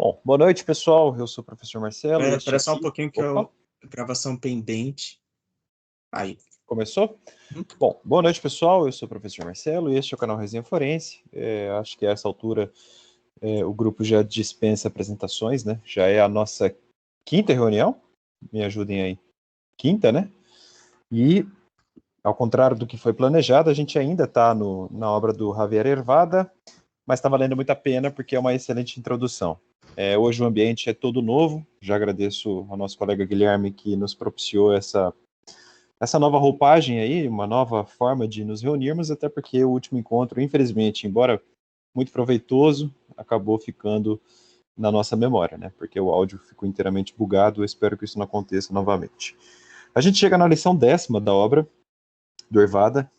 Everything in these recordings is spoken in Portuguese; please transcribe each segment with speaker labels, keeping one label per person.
Speaker 1: Bom, boa noite, pessoal. Eu sou o professor Marcelo.
Speaker 2: Espera só um pouquinho que
Speaker 1: Opa,
Speaker 2: a gravação pendente. Aí.
Speaker 1: começou? Bom, boa noite, pessoal. Eu sou o professor Marcelo e este é o canal Resenha Forense. Acho que a essa altura o grupo já dispensa apresentações, né? Já é a nossa quinta reunião. Me ajudem aí. Quinta, né? E, ao contrário do que foi planejado, a gente ainda está na obra do Javier Hervada, mas está valendo muito a pena porque é uma excelente introdução. Hoje o ambiente é todo novo. Já agradeço ao nosso colega Guilherme que nos propiciou essa nova roupagem aí, uma nova forma de nos reunirmos, até porque o último encontro, infelizmente, embora muito proveitoso, acabou ficando na nossa memória, né? Porque o áudio ficou inteiramente bugado. Eu espero que isso não aconteça novamente. A gente chega na lição 10ª da obra do Hervada,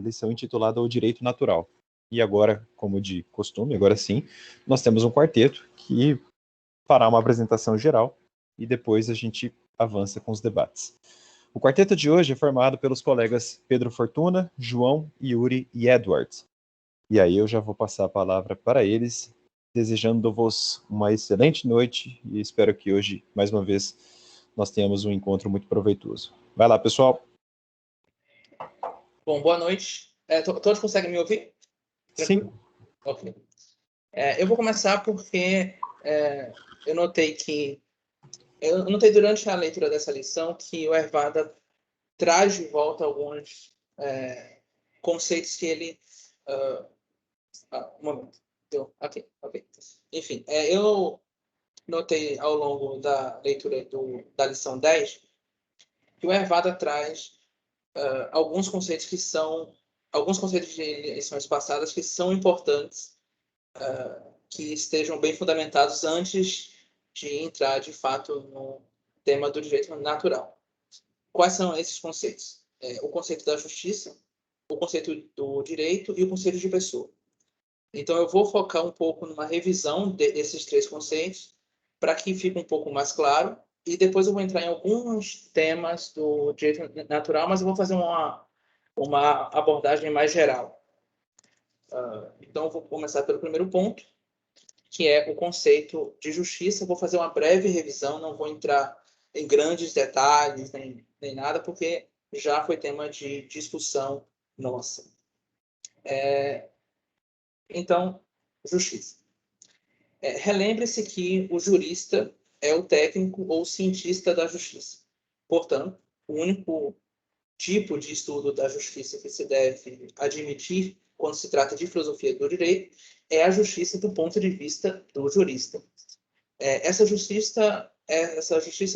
Speaker 1: lição intitulada O Direito Natural. E agora, como de costume, agora sim, nós temos um quarteto que fará uma apresentação geral e depois a gente avança com os debates. O quarteto de hoje é formado pelos colegas Pedro Fortuna, João, Yuri e Edward. E aí eu já vou passar a palavra para eles, desejando-vos uma excelente noite e espero que hoje, mais uma vez, nós tenhamos um encontro muito proveitoso. Vai lá, pessoal.
Speaker 3: Bom, boa noite. Todos conseguem me ouvir?
Speaker 1: Sim.
Speaker 3: Ok. Eu vou começar porque eu notei durante a leitura dessa lição que o Hervada traz de volta alguns conceitos que ele... um momento. Ok. Enfim, eu notei ao longo da leitura da lição 10 que o Hervada traz alguns conceitos de lições passadas que são importantes, que estejam bem fundamentados antes de entrar, de fato, no tema do direito natural. Quais são esses conceitos? O conceito da justiça, o conceito do direito e o conceito de pessoa. Então, eu vou focar um pouco numa revisão desses três conceitos para que fique um pouco mais claro, e depois eu vou entrar em alguns temas do direito natural, mas eu vou fazer uma abordagem mais geral. Então, eu vou começar pelo primeiro ponto, que é o conceito de justiça. Vou fazer uma breve revisão, não vou entrar em grandes detalhes, nem nada, porque já foi tema de discussão nossa. Então, justiça. Relembre-se que o jurista é o técnico ou cientista da justiça. Portanto, o único tipo de estudo da justiça que se deve admitir quando se trata de filosofia do direito é a justiça do ponto de vista do jurista. Essa justiça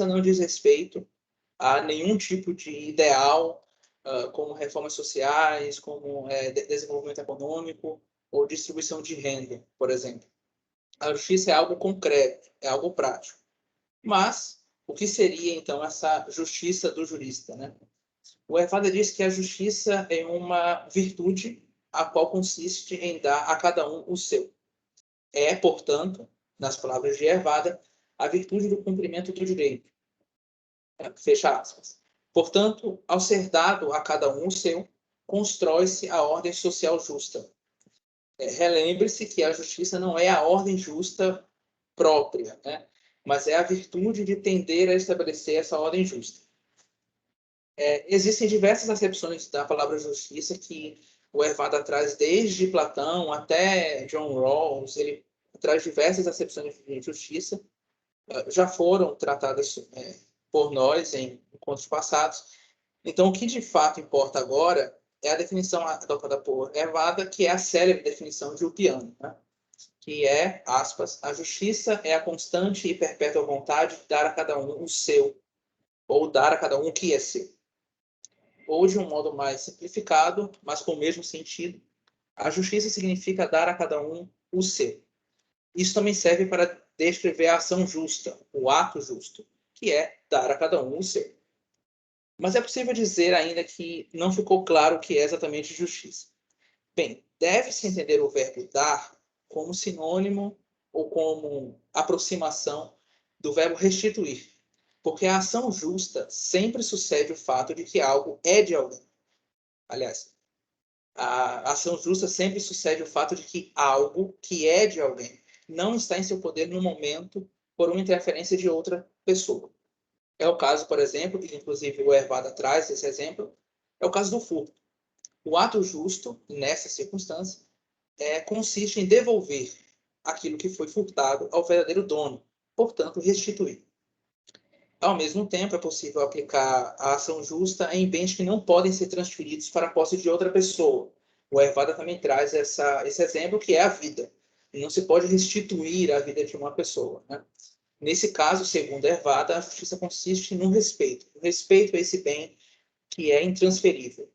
Speaker 3: não diz respeito a nenhum tipo de ideal, como reformas sociais, como desenvolvimento econômico ou distribuição de renda, por exemplo. A justiça é algo concreto, é algo prático. Mas o que seria, então, essa justiça do jurista, né? O Hervada diz que a justiça é uma virtude a qual consiste em dar a cada um o seu. Portanto, nas palavras de Hervada, a virtude do cumprimento do direito. Fecha aspas. Portanto, ao ser dado a cada um o seu, constrói-se a ordem social justa. Relembre-se que a justiça não é a ordem justa própria, né? Mas é a virtude de tender a estabelecer essa ordem justa. Existem diversas acepções da palavra justiça que o Hervada traz desde Platão até John Rawls. Ele traz diversas acepções de justiça, já foram tratadas por nós em encontros passados. Então, o que de fato importa agora é a definição adotada por Hervada, que é a célebre definição de Ulpiano, né? Que é, aspas, a justiça é a constante e perpétua vontade de dar a cada um o seu, ou dar a cada um o que é seu. Ou, de um modo mais simplificado, mas com o mesmo sentido, a justiça significa dar a cada um o seu. Isso também serve para descrever a ação justa, o ato justo, que é dar a cada um o seu. Mas é possível dizer ainda que não ficou claro o que é exatamente justiça. Bem, deve-se entender o verbo dar como sinônimo ou como aproximação do verbo restituir, porque a ação justa sempre sucede o fato de que algo é de alguém. Aliás, a ação justa sempre sucede o fato de que algo que é de alguém não está em seu poder no momento por uma interferência de outra pessoa. É o caso, por exemplo, que inclusive o Hervada traz esse exemplo, é o caso do furto. O ato justo, nessa circunstância, consiste em devolver aquilo que foi furtado ao verdadeiro dono, portanto, restituir. Ao mesmo tempo, é possível aplicar a ação justa em bens que não podem ser transferidos para a posse de outra pessoa. O Hervada também traz esse exemplo, que é a vida. Não se pode restituir a vida de uma pessoa, né? Nesse caso, segundo Hervada, a justiça consiste no respeito. O respeito a esse bem que é intransferível.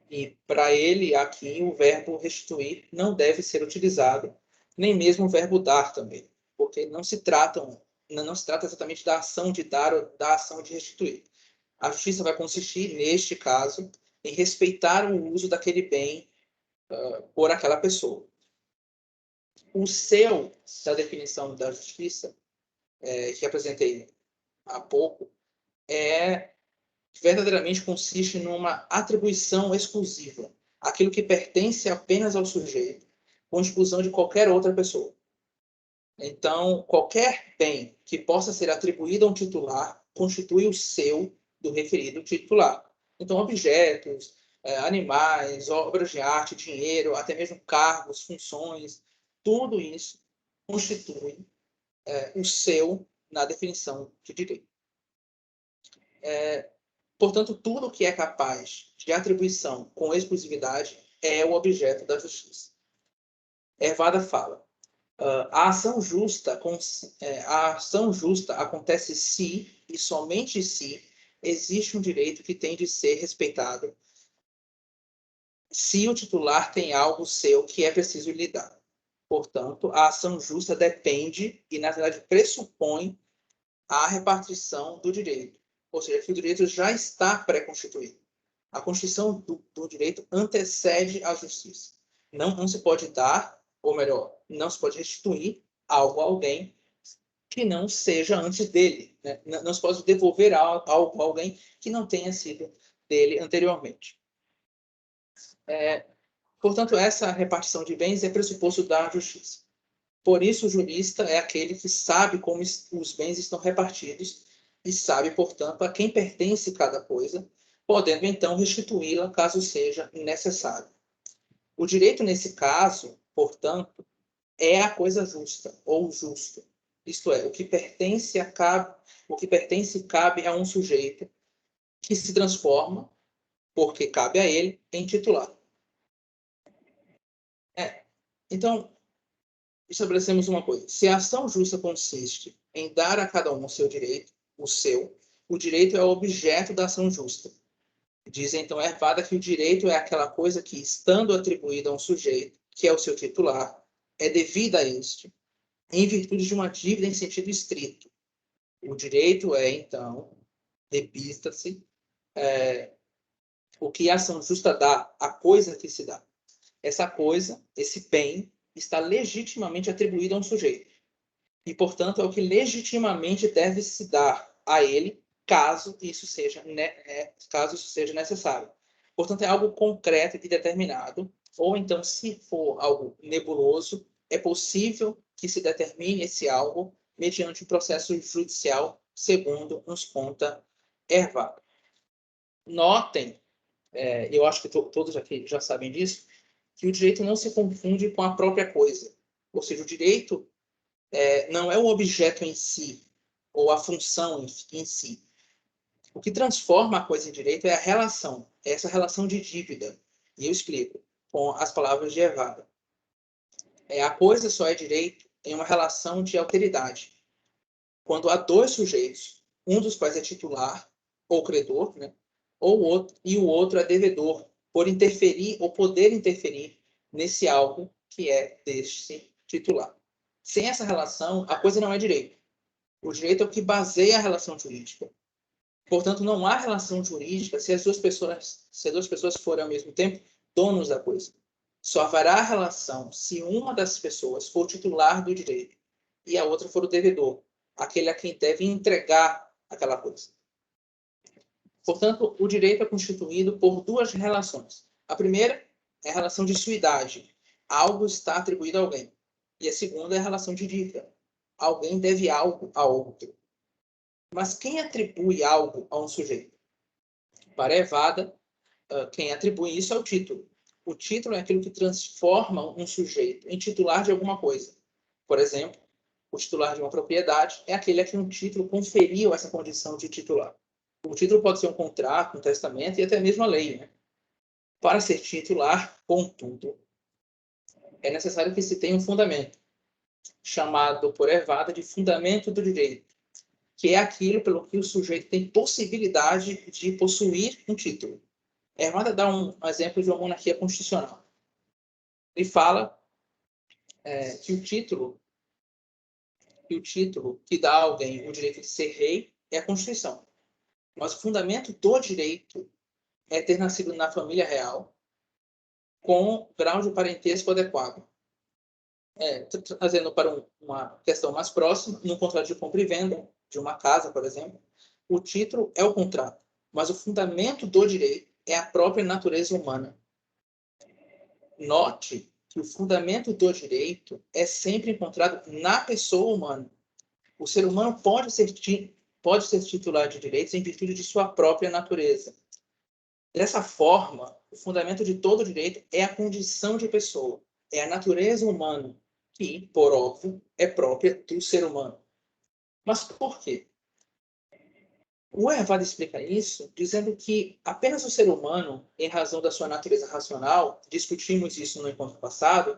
Speaker 3: E, para ele, aqui, o verbo restituir não deve ser utilizado, nem mesmo o verbo dar também, porque não se trata exatamente da ação de dar ou da ação de restituir. A justiça vai consistir, neste caso, em respeitar o uso daquele bem por aquela pessoa. O seu, da definição da justiça, que apresentei há pouco, verdadeiramente consiste numa atribuição exclusiva, aquilo que pertence apenas ao sujeito, com exclusão de qualquer outra pessoa. Então, qualquer bem que possa ser atribuído a um titular constitui o seu do referido titular. Então, objetos, animais, obras de arte, dinheiro, até mesmo cargos, funções, tudo isso constitui o seu na definição de direito. Portanto, tudo que é capaz de atribuição com exclusividade é o objeto da justiça. Hervada fala: a ação justa acontece se, e somente se, existe um direito que tem de ser respeitado, se o titular tem algo seu que é preciso lhe dar. Portanto, a ação justa depende e, na verdade, pressupõe a repartição do direito. Ou seja, que o direito já está pré-constituído. A constituição do direito antecede a justiça. Não se pode dar, ou melhor, não se pode restituir algo a alguém que não seja antes dele. Né? Não se pode devolver algo a alguém que não tenha sido dele anteriormente. Portanto, essa repartição de bens é pressuposto da justiça. Por isso, o jurista é aquele que sabe como os bens estão repartidos e sabe, portanto, a quem pertence cada coisa, podendo, então, restituí-la caso seja necessário. O direito, nesse caso, portanto, é a coisa justa, ou justo. Isto é, o que pertence cabe a um sujeito que se transforma, porque cabe a ele, em titular. Então, estabelecemos uma coisa. Se a ação justa consiste em dar a cada um o seu direito, o direito é o objeto da ação justa. Diz, então, Hervada que o direito é aquela coisa que, estando atribuída a um sujeito, que é o seu titular, é devida a este, em virtude de uma dívida em sentido estrito. O direito é, então, repita-se, o que a ação justa dá, a coisa que se dá. Essa coisa, esse bem, está legitimamente atribuído a um sujeito. E, portanto, é o que legitimamente deve se dar a ele, caso isso seja necessário. Portanto, é algo concreto e determinado, ou então, se for algo nebuloso, é possível que se determine esse algo mediante um processo judicial, segundo nos conta Hervada. Notem, eu acho que todos aqui já sabem disso, que o direito não se confunde com a própria coisa. Ou seja, o direito não é o objeto em si, ou a função em si. O que transforma a coisa em direito é a relação, essa relação de dívida. E eu explico com as palavras de Hervada. A coisa só é direito em uma relação de alteridade. Quando há dois sujeitos, um dos quais é titular, ou credor, né? E o outro é devedor, por interferir ou poder interferir nesse algo que é deste titular. Sem essa relação, a coisa não é direito. O direito é o que baseia a relação jurídica. Portanto, não há relação jurídica se as duas pessoas forem ao mesmo tempo donos da coisa. Só haverá relação se uma das pessoas for titular do direito e a outra for o devedor, aquele a quem deve entregar aquela coisa. Portanto, o direito é constituído por duas relações. A primeira é a relação de suidade. Algo está atribuído a alguém. E a segunda é a relação de dívida. Alguém deve algo a outro. Mas quem atribui algo a um sujeito? Para Evada, quem atribui isso é o título. O título é aquilo que transforma um sujeito em titular de alguma coisa. Por exemplo, o titular de uma propriedade é aquele a quem um título conferiu essa condição de titular. O título pode ser um contrato, um testamento e até mesmo a lei, né? Para ser titular, contudo, é necessário que se tenha um fundamento, chamado por Evada de fundamento do direito, que é aquilo pelo que o sujeito tem possibilidade de possuir um título. Evada dá um exemplo de uma monarquia constitucional. Ele fala que o título que dá a alguém o direito de ser rei é a Constituição. Mas o fundamento do direito é ter nascido na família real com grau de parentesco adequado. Trazendo para uma questão mais próxima, no contrato de compra e venda de uma casa, por exemplo, o título é o contrato, mas o fundamento do direito é a própria natureza humana. Note que o fundamento do direito é sempre encontrado na pessoa humana. O ser humano pode ser titular de direitos em virtude de sua própria natureza. Dessa forma, o fundamento de todo direito é a condição de pessoa, é a natureza humana, que, por óbvio, é própria do ser humano. Mas por quê? O Evada explica isso dizendo que apenas o ser humano, em razão da sua natureza racional, discutimos isso no encontro passado,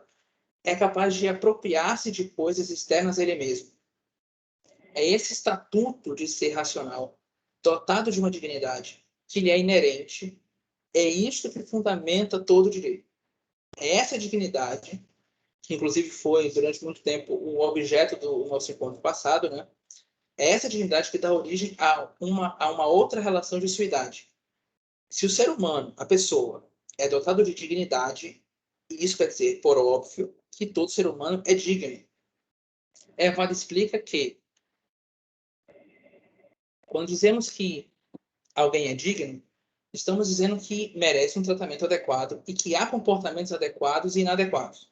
Speaker 3: é capaz de apropriar-se de coisas externas a ele mesmo. É esse estatuto de ser racional, dotado de uma dignidade que lhe é inerente, é isto que fundamenta todo o direito. É essa dignidade, que inclusive foi, durante muito tempo, o objeto do nosso encontro passado, né? É essa dignidade que dá origem a uma outra relação de suidade. Se o ser humano, a pessoa, é dotado de dignidade, isso quer dizer, por óbvio, que todo ser humano é digno. Evada explica que, quando dizemos que alguém é digno, estamos dizendo que merece um tratamento adequado e que há comportamentos adequados e inadequados.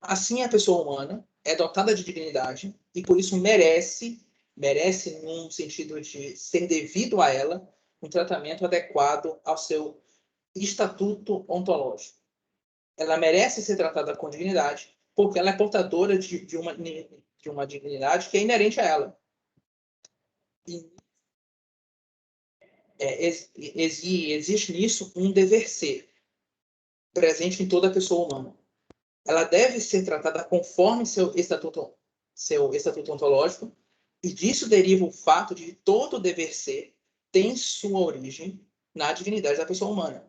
Speaker 3: Assim, a pessoa humana é dotada de dignidade e, por isso, merece num sentido de ser devido a ela, um tratamento adequado ao seu estatuto ontológico. Ela merece ser tratada com dignidade porque ela é portadora de uma dignidade que é inerente a ela. E existe nisso um dever ser presente em toda pessoa humana. Ela deve ser tratada conforme seu estatuto ontológico, e disso deriva o fato de todo dever ser tem sua origem na dignidade da pessoa humana.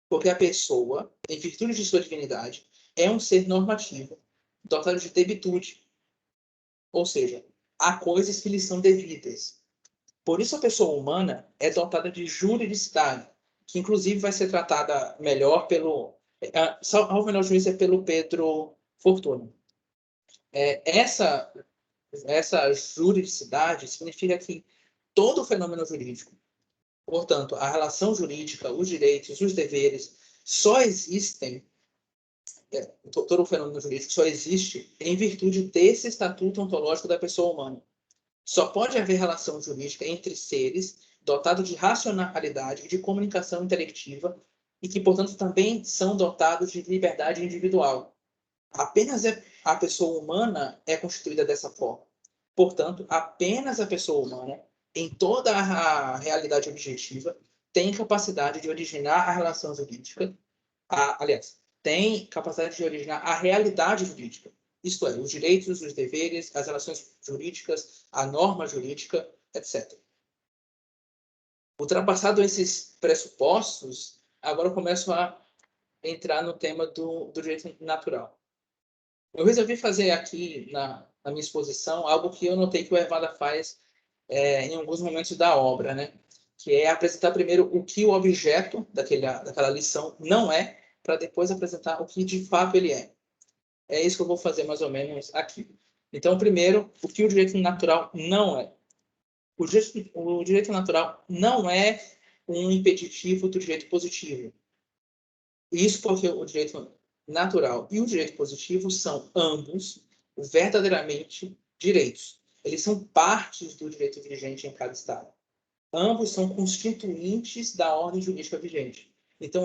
Speaker 3: Porque a pessoa, em virtude de sua dignidade, é um ser normativo, dotado de debitude. Ou seja, há coisas que lhe são devidas. Por isso a pessoa humana é dotada de juridicidade, que inclusive vai ser tratada melhor ao melhor juízo é pelo Pedro Fortuna. Essa juridicidade significa que todo fenômeno jurídico, portanto, a relação jurídica, os direitos, os deveres, só existem, todo o fenômeno jurídico só existe em virtude desse estatuto ontológico da pessoa humana. Só pode haver relação jurídica entre seres dotados de racionalidade e de comunicação intelectiva e que, portanto, também são dotados de liberdade individual. Apenas a pessoa humana é constituída dessa forma. Portanto, apenas a pessoa humana, em toda a realidade objetiva, tem capacidade de originar a relação jurídica, tem capacidade de originar a realidade jurídica. Isto é, os direitos, os deveres, as relações jurídicas, a norma jurídica, etc. Ultrapassado esses pressupostos, agora eu começo a entrar no tema do direito natural. Eu resolvi fazer aqui na minha exposição algo que eu notei que o Evada faz em alguns momentos da obra, né? Que é apresentar primeiro o que o objeto daquela lição não é, para depois apresentar o que de fato ele é. É isso que eu vou fazer mais ou menos aqui. Então, primeiro, o que o direito natural não é. O direito natural não é um impeditivo do direito positivo. Isso porque o direito natural e o direito positivo são ambos verdadeiramente direitos. Eles são partes do direito vigente em cada estado. Ambos são constituintes da ordem jurídica vigente. Então,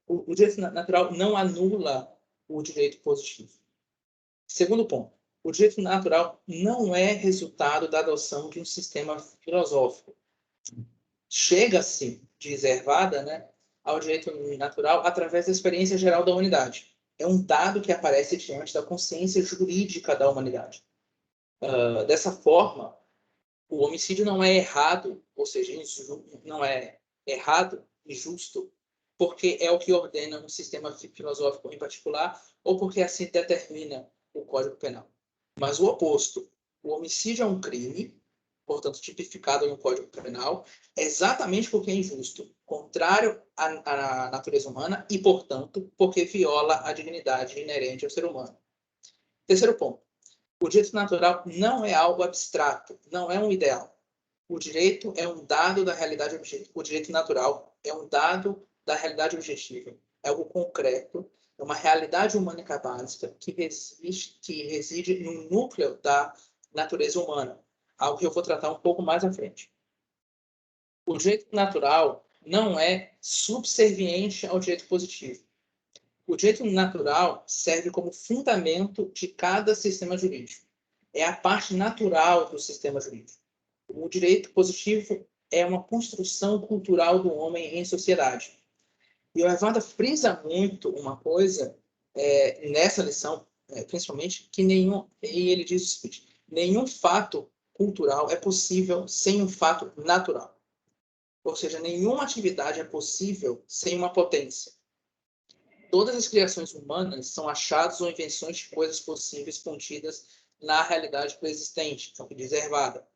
Speaker 3: o direito natural não anula o direito positivo. Segundo ponto, o direito natural não é resultado da adoção de um sistema filosófico. Chega-se de reservada, né, ao direito natural através da experiência geral da humanidade. É um dado que aparece diante da consciência jurídica da humanidade. Dessa forma, o homicídio não é errado, ou seja, não é errado e justo, porque é o que ordena um sistema filosófico em particular, ou porque assim determina o Código Penal. Mas o oposto, o homicídio é um crime, portanto tipificado no Código Penal, exatamente porque é injusto, contrário à natureza humana e, portanto, porque viola a dignidade inerente ao ser humano. Terceiro ponto, o direito natural não é algo abstrato, não é um ideal. O direito é um dado da realidade objetiva. O direito natural é um dado da realidade objetiva. É algo concreto, é uma realidade humana básica que reside no núcleo da natureza humana. Algo que eu vou tratar um pouco mais à frente. O direito natural não é subserviente ao direito positivo. O direito natural serve como fundamento de cada sistema jurídico. É a parte natural do sistema jurídico. O direito positivo é uma construção cultural do homem em sociedade. E o Evandro frisa muito uma coisa nessa lição, principalmente, e ele diz o seguinte: nenhum fato cultural é possível sem um fato natural. Ou seja, nenhuma atividade é possível sem uma potência. Todas as criações humanas são achados ou invenções de coisas possíveis contidas na realidade preexistente, é o que diz Hervada.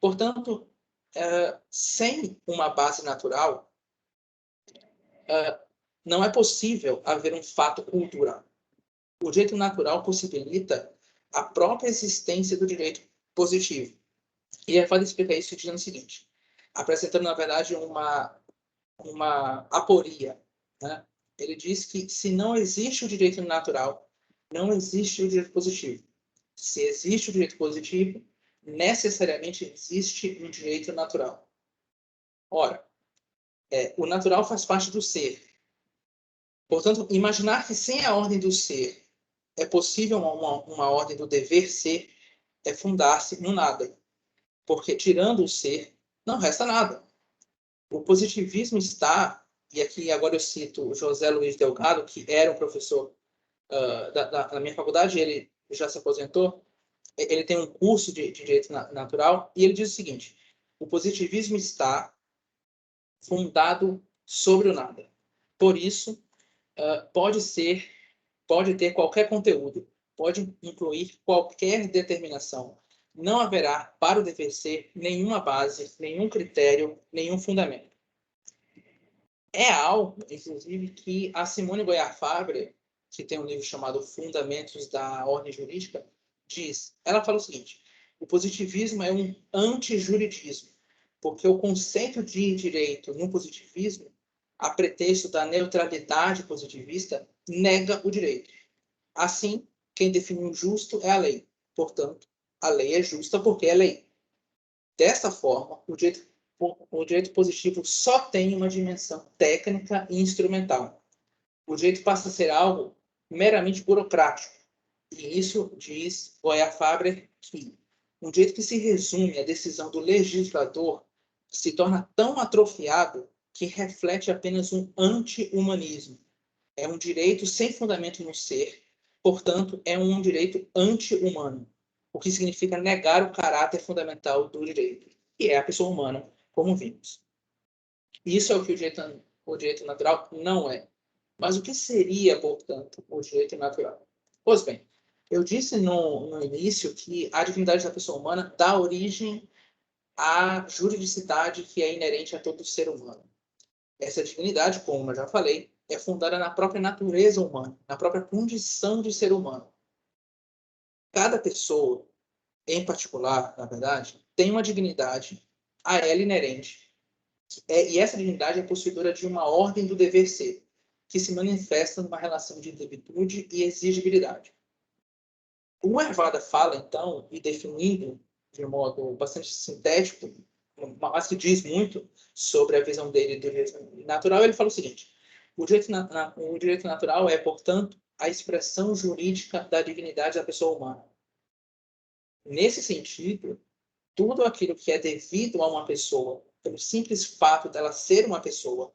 Speaker 3: Portanto, sem uma base natural, não é possível haver um fato cultural. O direito natural possibilita a própria existência do direito positivo. E Hervada explica isso dizendo o seguinte, apresentando, na verdade, uma aporia, né? Ele diz que se não existe o direito natural, não existe o direito positivo. Se existe o direito positivo, necessariamente existe um direito natural. Ora, o natural faz parte do ser. Portanto, imaginar que sem a ordem do ser é possível uma ordem do dever ser é fundar-se no nada. Porque tirando o ser, não resta nada. O positivismo está, e aqui agora eu cito o José Luiz Delgado, que era um professor da minha faculdade, ele já se aposentou, ele tem um curso de Direito Natural, e ele diz o seguinte: o positivismo está fundado sobre o nada. Por isso, pode ter qualquer conteúdo, pode incluir qualquer determinação. Não haverá, para o dever ser, nenhuma base, nenhum critério, nenhum fundamento. É algo, inclusive, que a Simone Goyar Fabre, que tem um livro chamado Fundamentos da Ordem Jurídica, diz. Ela fala o seguinte: o positivismo é um antijuridismo, porque o conceito de direito no positivismo, a pretexto da neutralidade positivista, nega o direito. Assim, quem define o justo é a lei. Portanto, a lei é justa porque é lei. Desta forma, o direito positivo só tem uma dimensão técnica e instrumental. O direito passa a ser algo meramente burocrático. E isso diz Goyar Fabre que um direito que se resume à decisão do legislador se torna tão atrofiado que reflete apenas um anti-humanismo. É um direito sem fundamento no ser, portanto, é um direito anti-humano, o que significa negar o caráter fundamental do direito, que é a pessoa humana, como vimos. Isso é o que o direito natural não é. Mas o que seria, portanto, o direito natural? Pois bem, eu disse no início que a dignidade da pessoa humana dá origem à juridicidade que é inerente a todo ser humano. Essa dignidade, como eu já falei, é fundada na própria natureza humana, na própria condição de ser humano. Cada pessoa, em particular, na verdade, tem uma dignidade a ela inerente. E essa dignidade é possuidora de uma ordem do dever ser, que se manifesta numa relação de intimitude e exigibilidade. O Hervada fala, então, e definindo de um modo bastante sintético, mas que diz muito sobre a visão dele do direito natural, ele fala o seguinte: o direito natural é, portanto, a expressão jurídica da dignidade da pessoa humana. Nesse sentido, tudo aquilo que é devido a uma pessoa, pelo simples fato dela ser uma pessoa,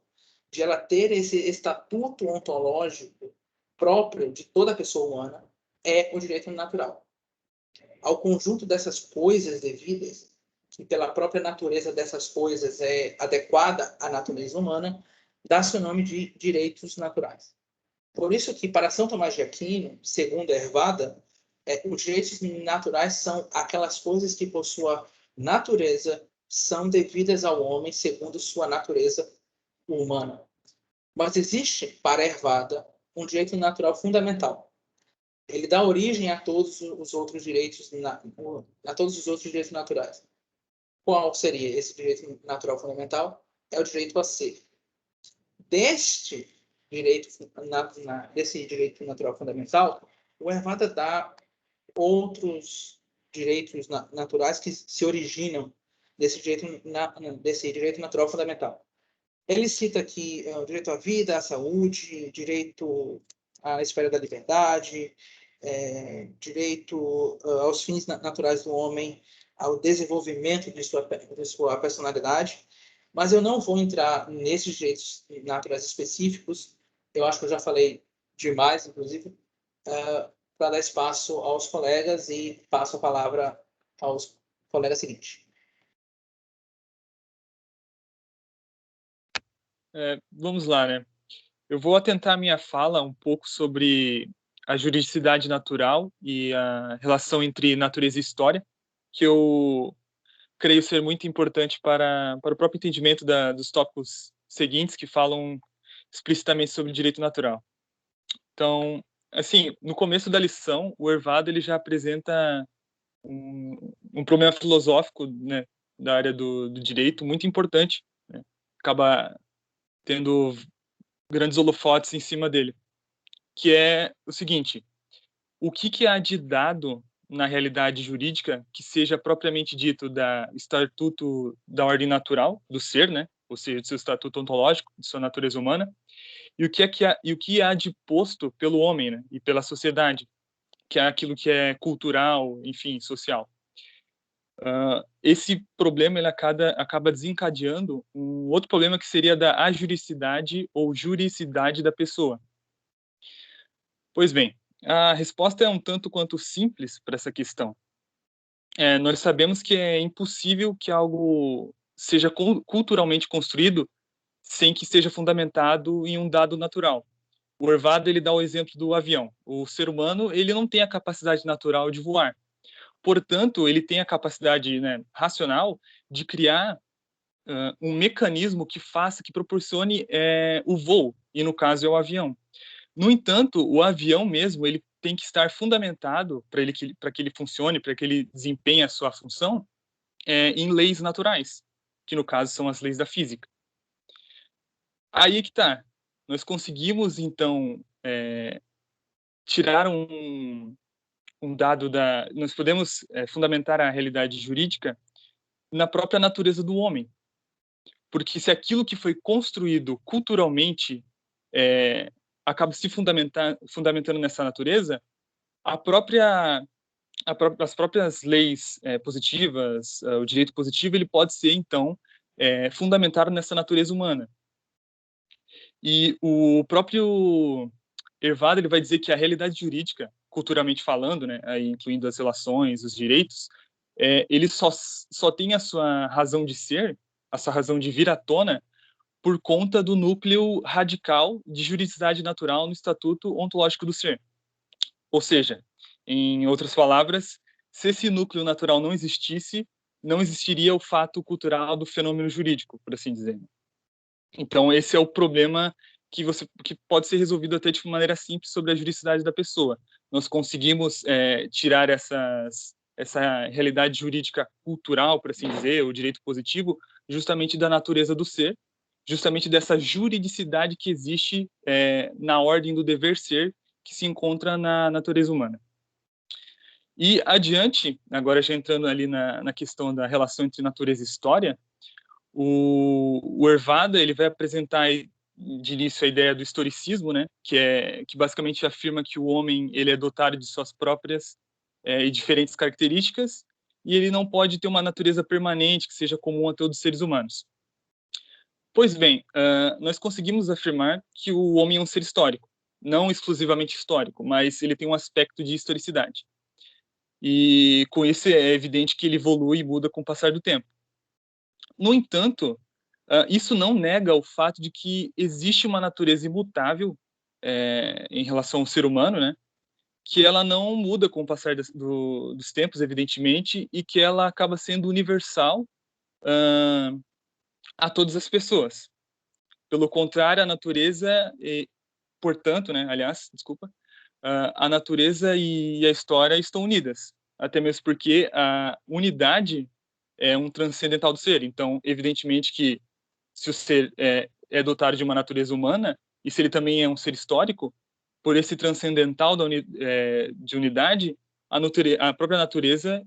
Speaker 3: de ela ter esse estatuto ontológico próprio de toda pessoa humana, é o direito natural. Ao conjunto dessas coisas devidas, que pela própria natureza dessas coisas é adequada à natureza humana, dá-se o nome de direitos naturais. Por isso que, para São Tomás de Aquino, segundo Hervada, os direitos naturais são aquelas coisas que, por sua natureza, são devidas ao homem segundo sua natureza humana. Mas existe, para Hervada, um direito natural fundamental. Ele dá origem a todos os outros direitos, a todos os outros direitos naturais. Qual seria esse direito natural fundamental? É o direito a ser. Deste desse direito natural fundamental, o Hervada dá outros direitos naturais que se originam desse direito natural fundamental. Ele cita aqui o direito à vida, à saúde, direito à esfera da liberdade, direito aos fins naturais do homem, ao desenvolvimento de sua personalidade. Mas eu não vou entrar nesses direitos naturais específicos. Eu acho que eu já falei demais, inclusive, para dar espaço aos colegas e passo a palavra aos colegas seguintes.
Speaker 4: Vamos lá, né? Eu vou atentar minha fala um pouco sobre a juridicidade natural e a relação entre natureza e história, que eu creio ser muito importante para o próprio entendimento dos tópicos seguintes, que falam explicitamente sobre o direito natural. Então, assim, no começo da lição, o Hervada ele já apresenta um problema filosófico, né, da área do direito muito importante, né? Acaba tendo grandes holofotes em cima dele, que é o seguinte: o que há de dado na realidade jurídica que seja propriamente dito da estatuto da ordem natural do ser, né, ou seja, do seu estatuto ontológico, de sua natureza humana, e o que há de posto pelo homem, né, e pela sociedade, que é aquilo que é cultural, enfim, social. Esse problema ele acaba desencadeando um outro problema que seria da ajuricidade ou juridicidade da pessoa. Pois bem, a resposta é um tanto quanto simples para essa questão. Nós sabemos que é impossível que algo seja culturalmente construído sem que seja fundamentado em um dado natural. O Hervada ele dá o exemplo do avião. O ser humano ele não tem a capacidade natural de voar. Portanto, ele tem a capacidade, né, racional de criar um mecanismo que proporcione o voo, e no caso é o avião. No entanto, o avião mesmo ele tem que estar fundamentado para que ele funcione, para que ele desempenhe a sua função, em leis naturais, que no caso são as leis da física. Aí que tá. Nós conseguimos, então, tirar um dado da... Nós podemos fundamentar a realidade jurídica na própria natureza do homem. Porque se aquilo que foi construído culturalmente acaba se fundamentando nessa natureza, as próprias leis positivas, o direito positivo, ele pode ser, então, fundamentado nessa natureza humana. E o próprio Hervada ele vai dizer que a realidade jurídica, culturalmente falando, né, aí incluindo as relações, os direitos, ele só tem a sua razão de ser, a sua razão de vir à tona, por conta do núcleo radical de juridicidade natural no Estatuto Ontológico do Ser. Ou seja, em outras palavras, se esse núcleo natural não existisse, não existiria o fato cultural do fenômeno jurídico, por assim dizer. Então, esse é o problema que pode ser resolvido até de maneira simples sobre a juridicidade da pessoa. Nós conseguimos tirar essa realidade jurídica cultural, por assim dizer, o direito positivo, justamente da natureza do ser, justamente dessa juridicidade que existe na ordem do dever ser, que se encontra na natureza humana. E adiante, agora já entrando ali na questão da relação entre natureza e história, o Hervada ele vai apresentar de início a ideia do historicismo, né, que basicamente afirma que o homem ele é dotado de suas próprias e diferentes características e ele não pode ter uma natureza permanente que seja comum a todos os seres humanos. Pois bem, nós conseguimos afirmar que o homem é um ser histórico, não exclusivamente histórico, mas ele tem um aspecto de historicidade. E com isso é evidente que ele evolui e muda com o passar do tempo. No entanto, isso não nega o fato de que existe uma natureza imutável em relação ao ser humano, né? Que ela não muda com o passar dos tempos, evidentemente, e que ela acaba sendo universal a todas as pessoas. Pelo contrário, a natureza, portanto, né? Aliás, desculpa, a natureza e a história estão unidas, até mesmo porque a unidade é um transcendental do ser. Então, evidentemente que se o ser é dotado de uma natureza humana, e se ele também é um ser histórico, por esse transcendental de unidade, a própria natureza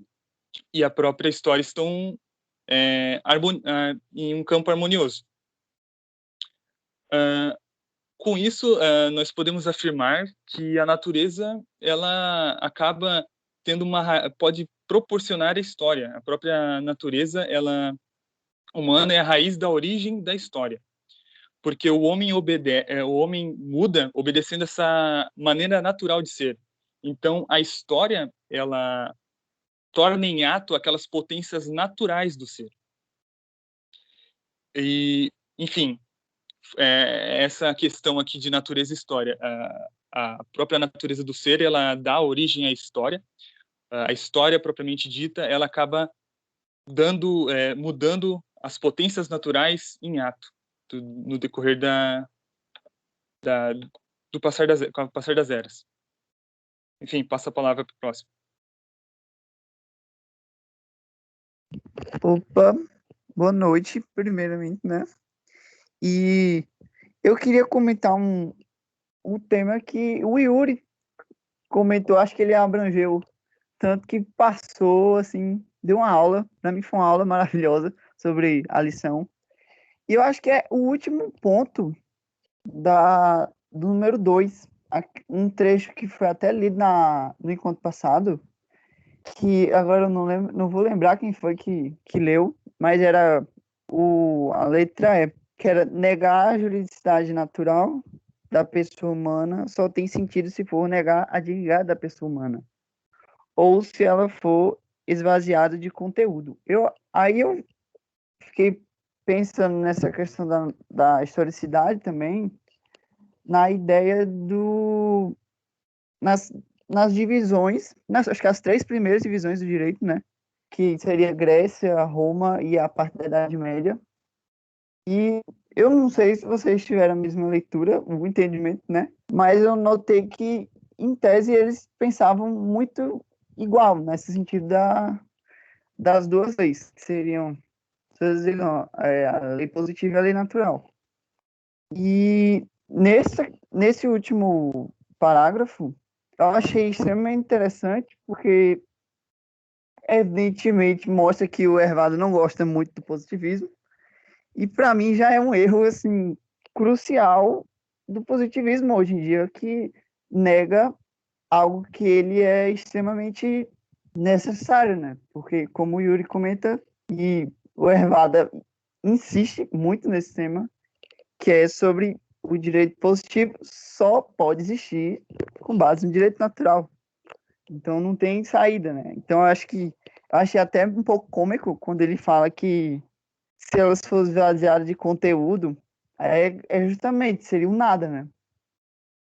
Speaker 4: e a própria história estão em um campo harmonioso. Com isso, nós podemos afirmar que a natureza ela acaba tendo pode proporcionar a história. A própria natureza ela humana é a raiz da origem da história, porque o homem muda obedecendo essa maneira natural de ser. Então, a história ela torna em ato aquelas potências naturais do ser. E, enfim, essa questão aqui de natureza e história, a própria natureza do ser, ela dá origem à história. A história propriamente dita, ela acaba mudando as potências naturais em ato no decorrer com o passar das eras. Enfim, passa a palavra para o próximo.
Speaker 5: Opa, boa noite, primeiramente, né? E eu queria comentar um tema que o Yuri comentou, acho que ele abrangeu, tanto que passou, assim, deu uma aula, para mim foi uma aula maravilhosa sobre a lição. E eu acho que é o último ponto do número 2, um trecho que foi até lido no encontro passado, que agora eu não vou lembrar quem foi que leu, mas era a letra E, que era: negar a juridicidade natural da pessoa humana só tem sentido se for negar a dignidade da pessoa humana, ou se ela for esvaziada de conteúdo. Aí eu fiquei pensando nessa questão da historicidade também, na ideia nas divisões, acho que as 3 primeiras divisões do direito, né? Que seria Grécia, Roma e a parte da Idade Média. E eu não sei se vocês tiveram a mesma leitura, o entendimento, né? Mas eu notei que, em tese, eles pensavam muito igual, nesse sentido das duas leis, que seriam a lei positiva e a lei natural. E nesse último parágrafo, eu achei extremamente interessante, porque evidentemente mostra que o Hervado não gosta muito do positivismo, e para mim já é um erro assim crucial do positivismo hoje em dia, que nega algo que ele é extremamente necessário, né? Porque, como o Yuri comenta, e o Hervada insiste muito nesse tema, que é sobre o direito positivo só pode existir com base no direito natural. Então não tem saída, né? Então eu achei até um pouco cômico quando ele fala que se elas fossem vaziadas de conteúdo, justamente, seria um nada, né?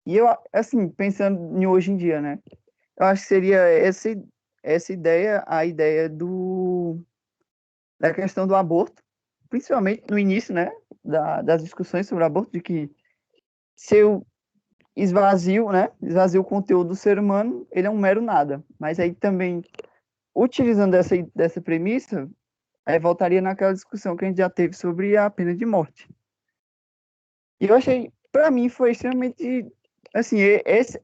Speaker 5: E eu, assim, pensando em hoje em dia, né? Eu acho que seria essa ideia, a ideia da questão do aborto, principalmente no início, né? Das discussões sobre o aborto, de que se eu esvazio o conteúdo do ser humano, ele é um mero nada. Mas aí também, utilizando dessa premissa, aí voltaria naquela discussão que a gente já teve sobre a pena de morte. E eu achei, para mim, foi extremamente, assim,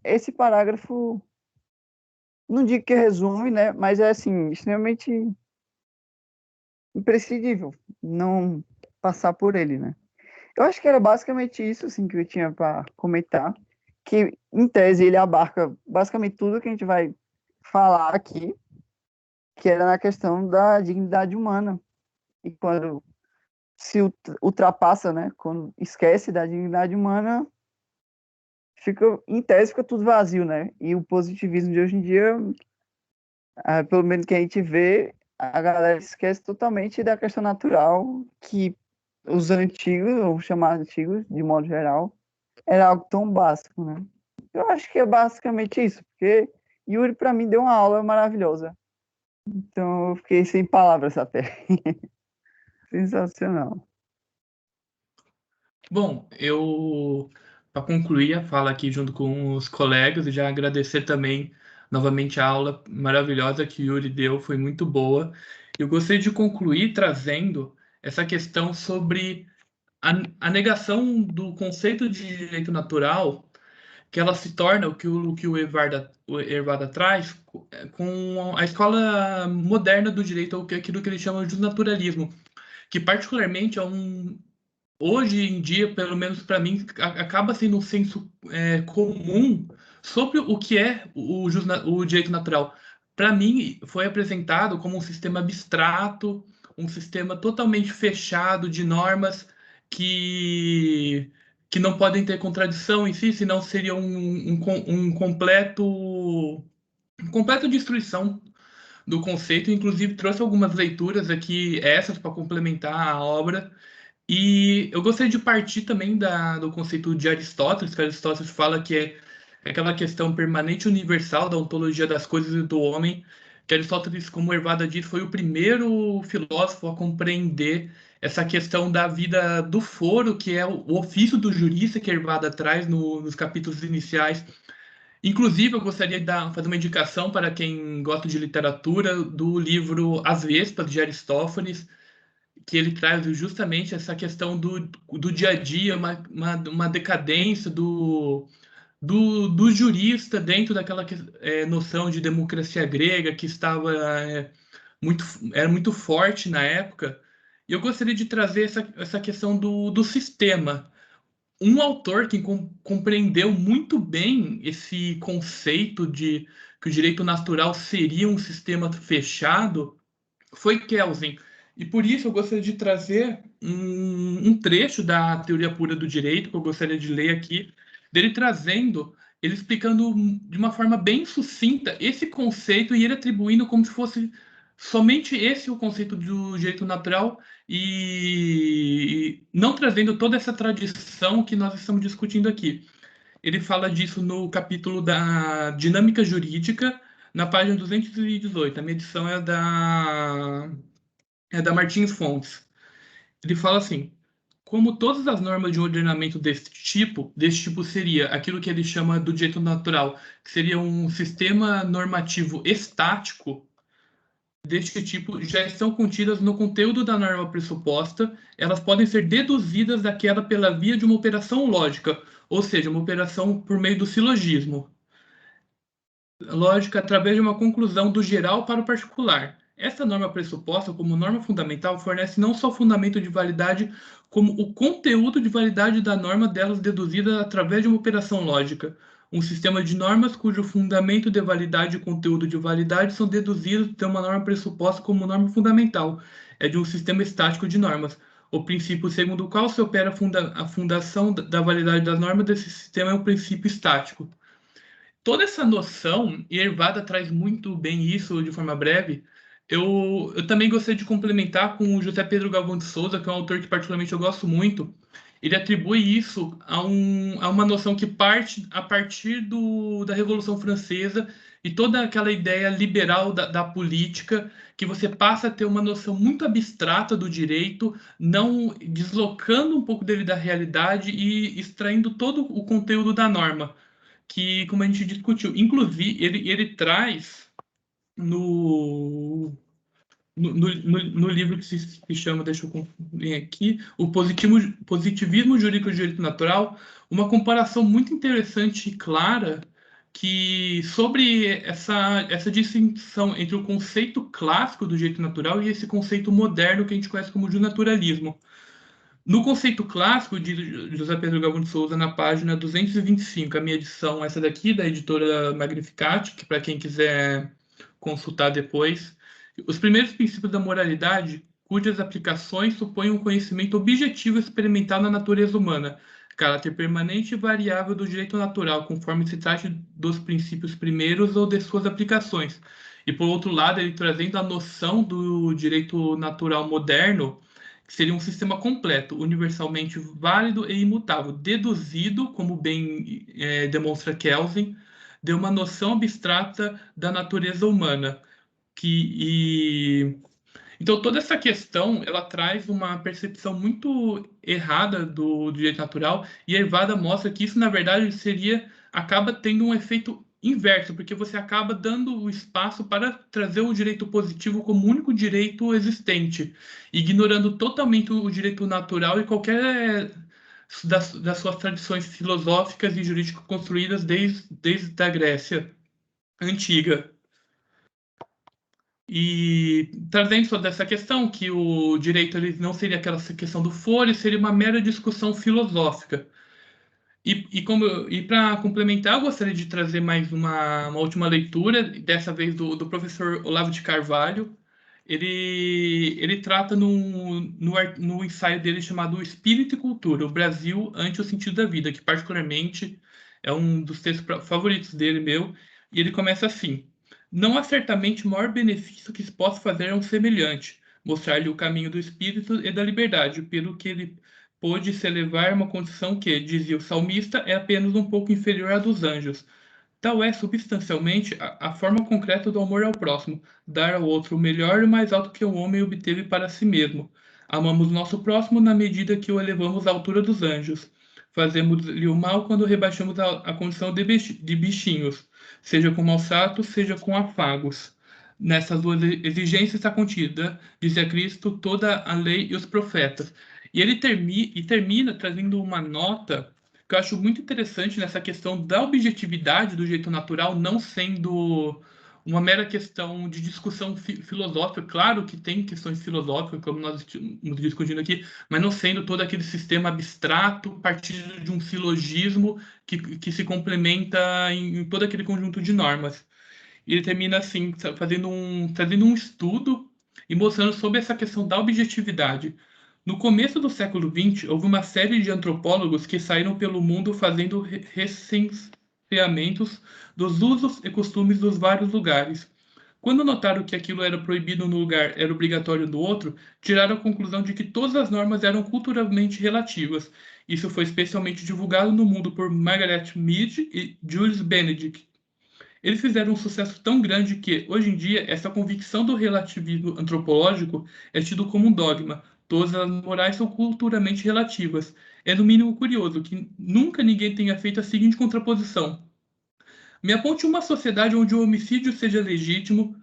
Speaker 5: esse parágrafo não digo que resume, né? Mas é assim, extremamente imprescindível não passar por ele, né? Eu acho que era basicamente isso assim que eu tinha para comentar, que em tese ele abarca basicamente tudo que a gente vai falar aqui, que era na questão da dignidade humana. E quando se ultrapassa, né? Quando esquece da dignidade humana, em tese fica tudo vazio, né? E o positivismo de hoje em dia, pelo menos que a gente vê, a galera esquece totalmente da questão natural, que os antigos, ou chamados antigos, de modo geral, era algo tão básico, né? Eu acho que é basicamente isso, porque Yuri, para mim, deu uma aula maravilhosa. Então, eu fiquei sem palavras até. Sensacional.
Speaker 6: Bom, eu, para concluir a fala aqui junto com os colegas, e já agradecer também novamente a aula maravilhosa que o Yuri deu, foi muito boa. Eu gostaria de concluir trazendo essa questão sobre a negação do conceito de direito natural, que ela se torna o que o Evada traz com a escola moderna do direito, ou aquilo que ele chama de naturalismo, que particularmente hoje em dia, pelo menos para mim, acaba sendo um senso comum sobre o que é o direito natural. Para mim, foi apresentado como um sistema abstrato, um sistema totalmente fechado de normas que, que não podem ter contradição em si, senão seria um completa destruição do conceito. Inclusive, trouxe algumas leituras aqui, essas para complementar a obra, e eu gostaria de partir também do conceito de Aristóteles, que Aristóteles fala que é aquela questão permanente e universal da ontologia das coisas e do homem, que Aristóteles, como Hervada diz, foi o primeiro filósofo a compreender essa questão da vida do foro, que é o ofício do jurista que Hervada traz nos capítulos iniciais. Inclusive, eu gostaria de fazer uma indicação para quem gosta de literatura do livro As Vespas, de Aristófanes, que ele traz justamente essa questão do dia a dia, uma decadência do jurista dentro daquela noção de democracia grega que muito, era muito forte na época. E eu gostaria de trazer essa questão do sistema. Um autor que compreendeu muito bem esse conceito de que o direito natural seria um sistema fechado foi Kelsen. E por isso eu gostaria de trazer um trecho da Teoria Pura do Direito, que eu gostaria de ler aqui, dele trazendo, ele explicando de uma forma bem sucinta esse conceito e ele atribuindo como se fosse somente esse o conceito do direito natural e não trazendo toda essa tradição que nós estamos discutindo aqui. Ele fala disso no capítulo da dinâmica jurídica, na página 218. A minha edição é da Martins Fontes. Ele fala assim: como todas as normas de um ordenamento desse tipo seria aquilo que ele chama do direito natural, que seria um sistema normativo estático, deste tipo já estão contidas no conteúdo da norma pressuposta, elas podem ser deduzidas daquela pela via de uma operação lógica, ou seja, uma operação por meio do silogismo. Lógica através de uma conclusão do geral para o particular. Essa norma pressuposta, como norma fundamental, fornece não só o fundamento de validade, como o conteúdo de validade da norma delas deduzida através de uma operação lógica. Um sistema de normas cujo fundamento de validade e conteúdo de validade são deduzidos de uma norma pressuposta como norma fundamental. É de um sistema estático de normas. O princípio segundo o qual se opera a fundação da validade das normas desse sistema é um princípio estático. Toda essa noção, e Hervada traz muito bem isso de forma breve, eu também gostaria de complementar com o José Pedro Galvão de Souza, que é um autor que particularmente eu gosto muito. Ele atribui isso a uma noção que parte a partir da Revolução Francesa e toda aquela ideia liberal da política, que você passa a ter uma noção muito abstrata do direito, não deslocando um pouco dele da realidade e extraindo todo o conteúdo da norma, que, como a gente discutiu, inclusive, ele traz no livro que se chama, deixa eu conferir aqui, o Positivismo Jurídico e Direito Natural, uma comparação muito interessante e clara que sobre essa distinção entre o conceito clássico do direito natural e esse conceito moderno que a gente conhece como de naturalismo. No conceito clássico de José Pedro Galvão de Souza, na página 225, a minha edição, essa daqui, da editora Magnificat, que para quem quiser consultar depois, os primeiros princípios da moralidade, cujas aplicações supõem um conhecimento objetivo experimental na natureza humana, caráter permanente e variável do direito natural, conforme se trate dos princípios primeiros ou de suas aplicações. E, por outro lado, ele trazendo a noção do direito natural moderno, que seria um sistema completo, universalmente válido e imutável, deduzido, como bem demonstra Kelsen, de uma noção abstrata da natureza humana. Então, toda essa questão, ela traz uma percepção muito errada do direito natural, e a Evada mostra que isso, na verdade, acaba tendo um efeito inverso, porque você acaba dando o espaço para trazer o direito positivo como único direito existente, ignorando totalmente o direito natural e qualquer das suas tradições filosóficas e jurídicas construídas desde a Grécia Antiga. E trazendo toda essa questão, que o direito ele não seria aquela questão do foro, seria uma mera discussão filosófica. E para complementar, eu gostaria de trazer mais uma última leitura, dessa vez do professor Olavo de Carvalho. Ele trata no ensaio dele chamado Espírito e Cultura, o Brasil ante o Sentido da Vida, que particularmente é um dos textos favoritos dele, meu, e ele começa assim: não há certamente maior benefício que se possa fazer a um semelhante, mostrar-lhe o caminho do Espírito e da liberdade, pelo que ele pôde se elevar a uma condição que, dizia o salmista, é apenas um pouco inferior à dos anjos. Tal é, substancialmente, a forma concreta do amor ao próximo, dar ao outro o melhor e o mais alto que o homem obteve para si mesmo. Amamos nosso próximo na medida que o elevamos à altura dos anjos. Fazemos-lhe o mal quando rebaixamos a condição de bichinhos, seja com maus tratos, seja com afagos. Nessas duas exigências está contida, dizia Cristo, toda a lei e os profetas. E ele termina trazendo uma nota que eu acho muito interessante nessa questão da objetividade do jeito natural, não sendo uma mera questão de discussão filosófica. Claro que tem questões filosóficas, como nós estamos discutindo aqui, mas não sendo todo aquele sistema abstrato, partindo de um silogismo que se complementa em todo aquele conjunto de normas. E ele termina assim, trazendo um estudo e mostrando sobre essa questão da objetividade. No começo do século XX, houve uma série de antropólogos que saíram pelo mundo fazendo recenseamentos dos usos e costumes dos vários lugares. Quando notaram que aquilo era proibido no lugar, era obrigatório no outro, tiraram a conclusão de que todas as normas eram culturalmente relativas. Isso foi especialmente divulgado no mundo por Margaret Mead e Jules Benedict. Eles fizeram um sucesso tão grande que, hoje em dia, essa convicção do relativismo antropológico é tido como um dogma. Todas as morais são culturalmente relativas. É no mínimo curioso que nunca ninguém tenha feito a seguinte contraposição: me aponte uma sociedade onde o homicídio seja legítimo,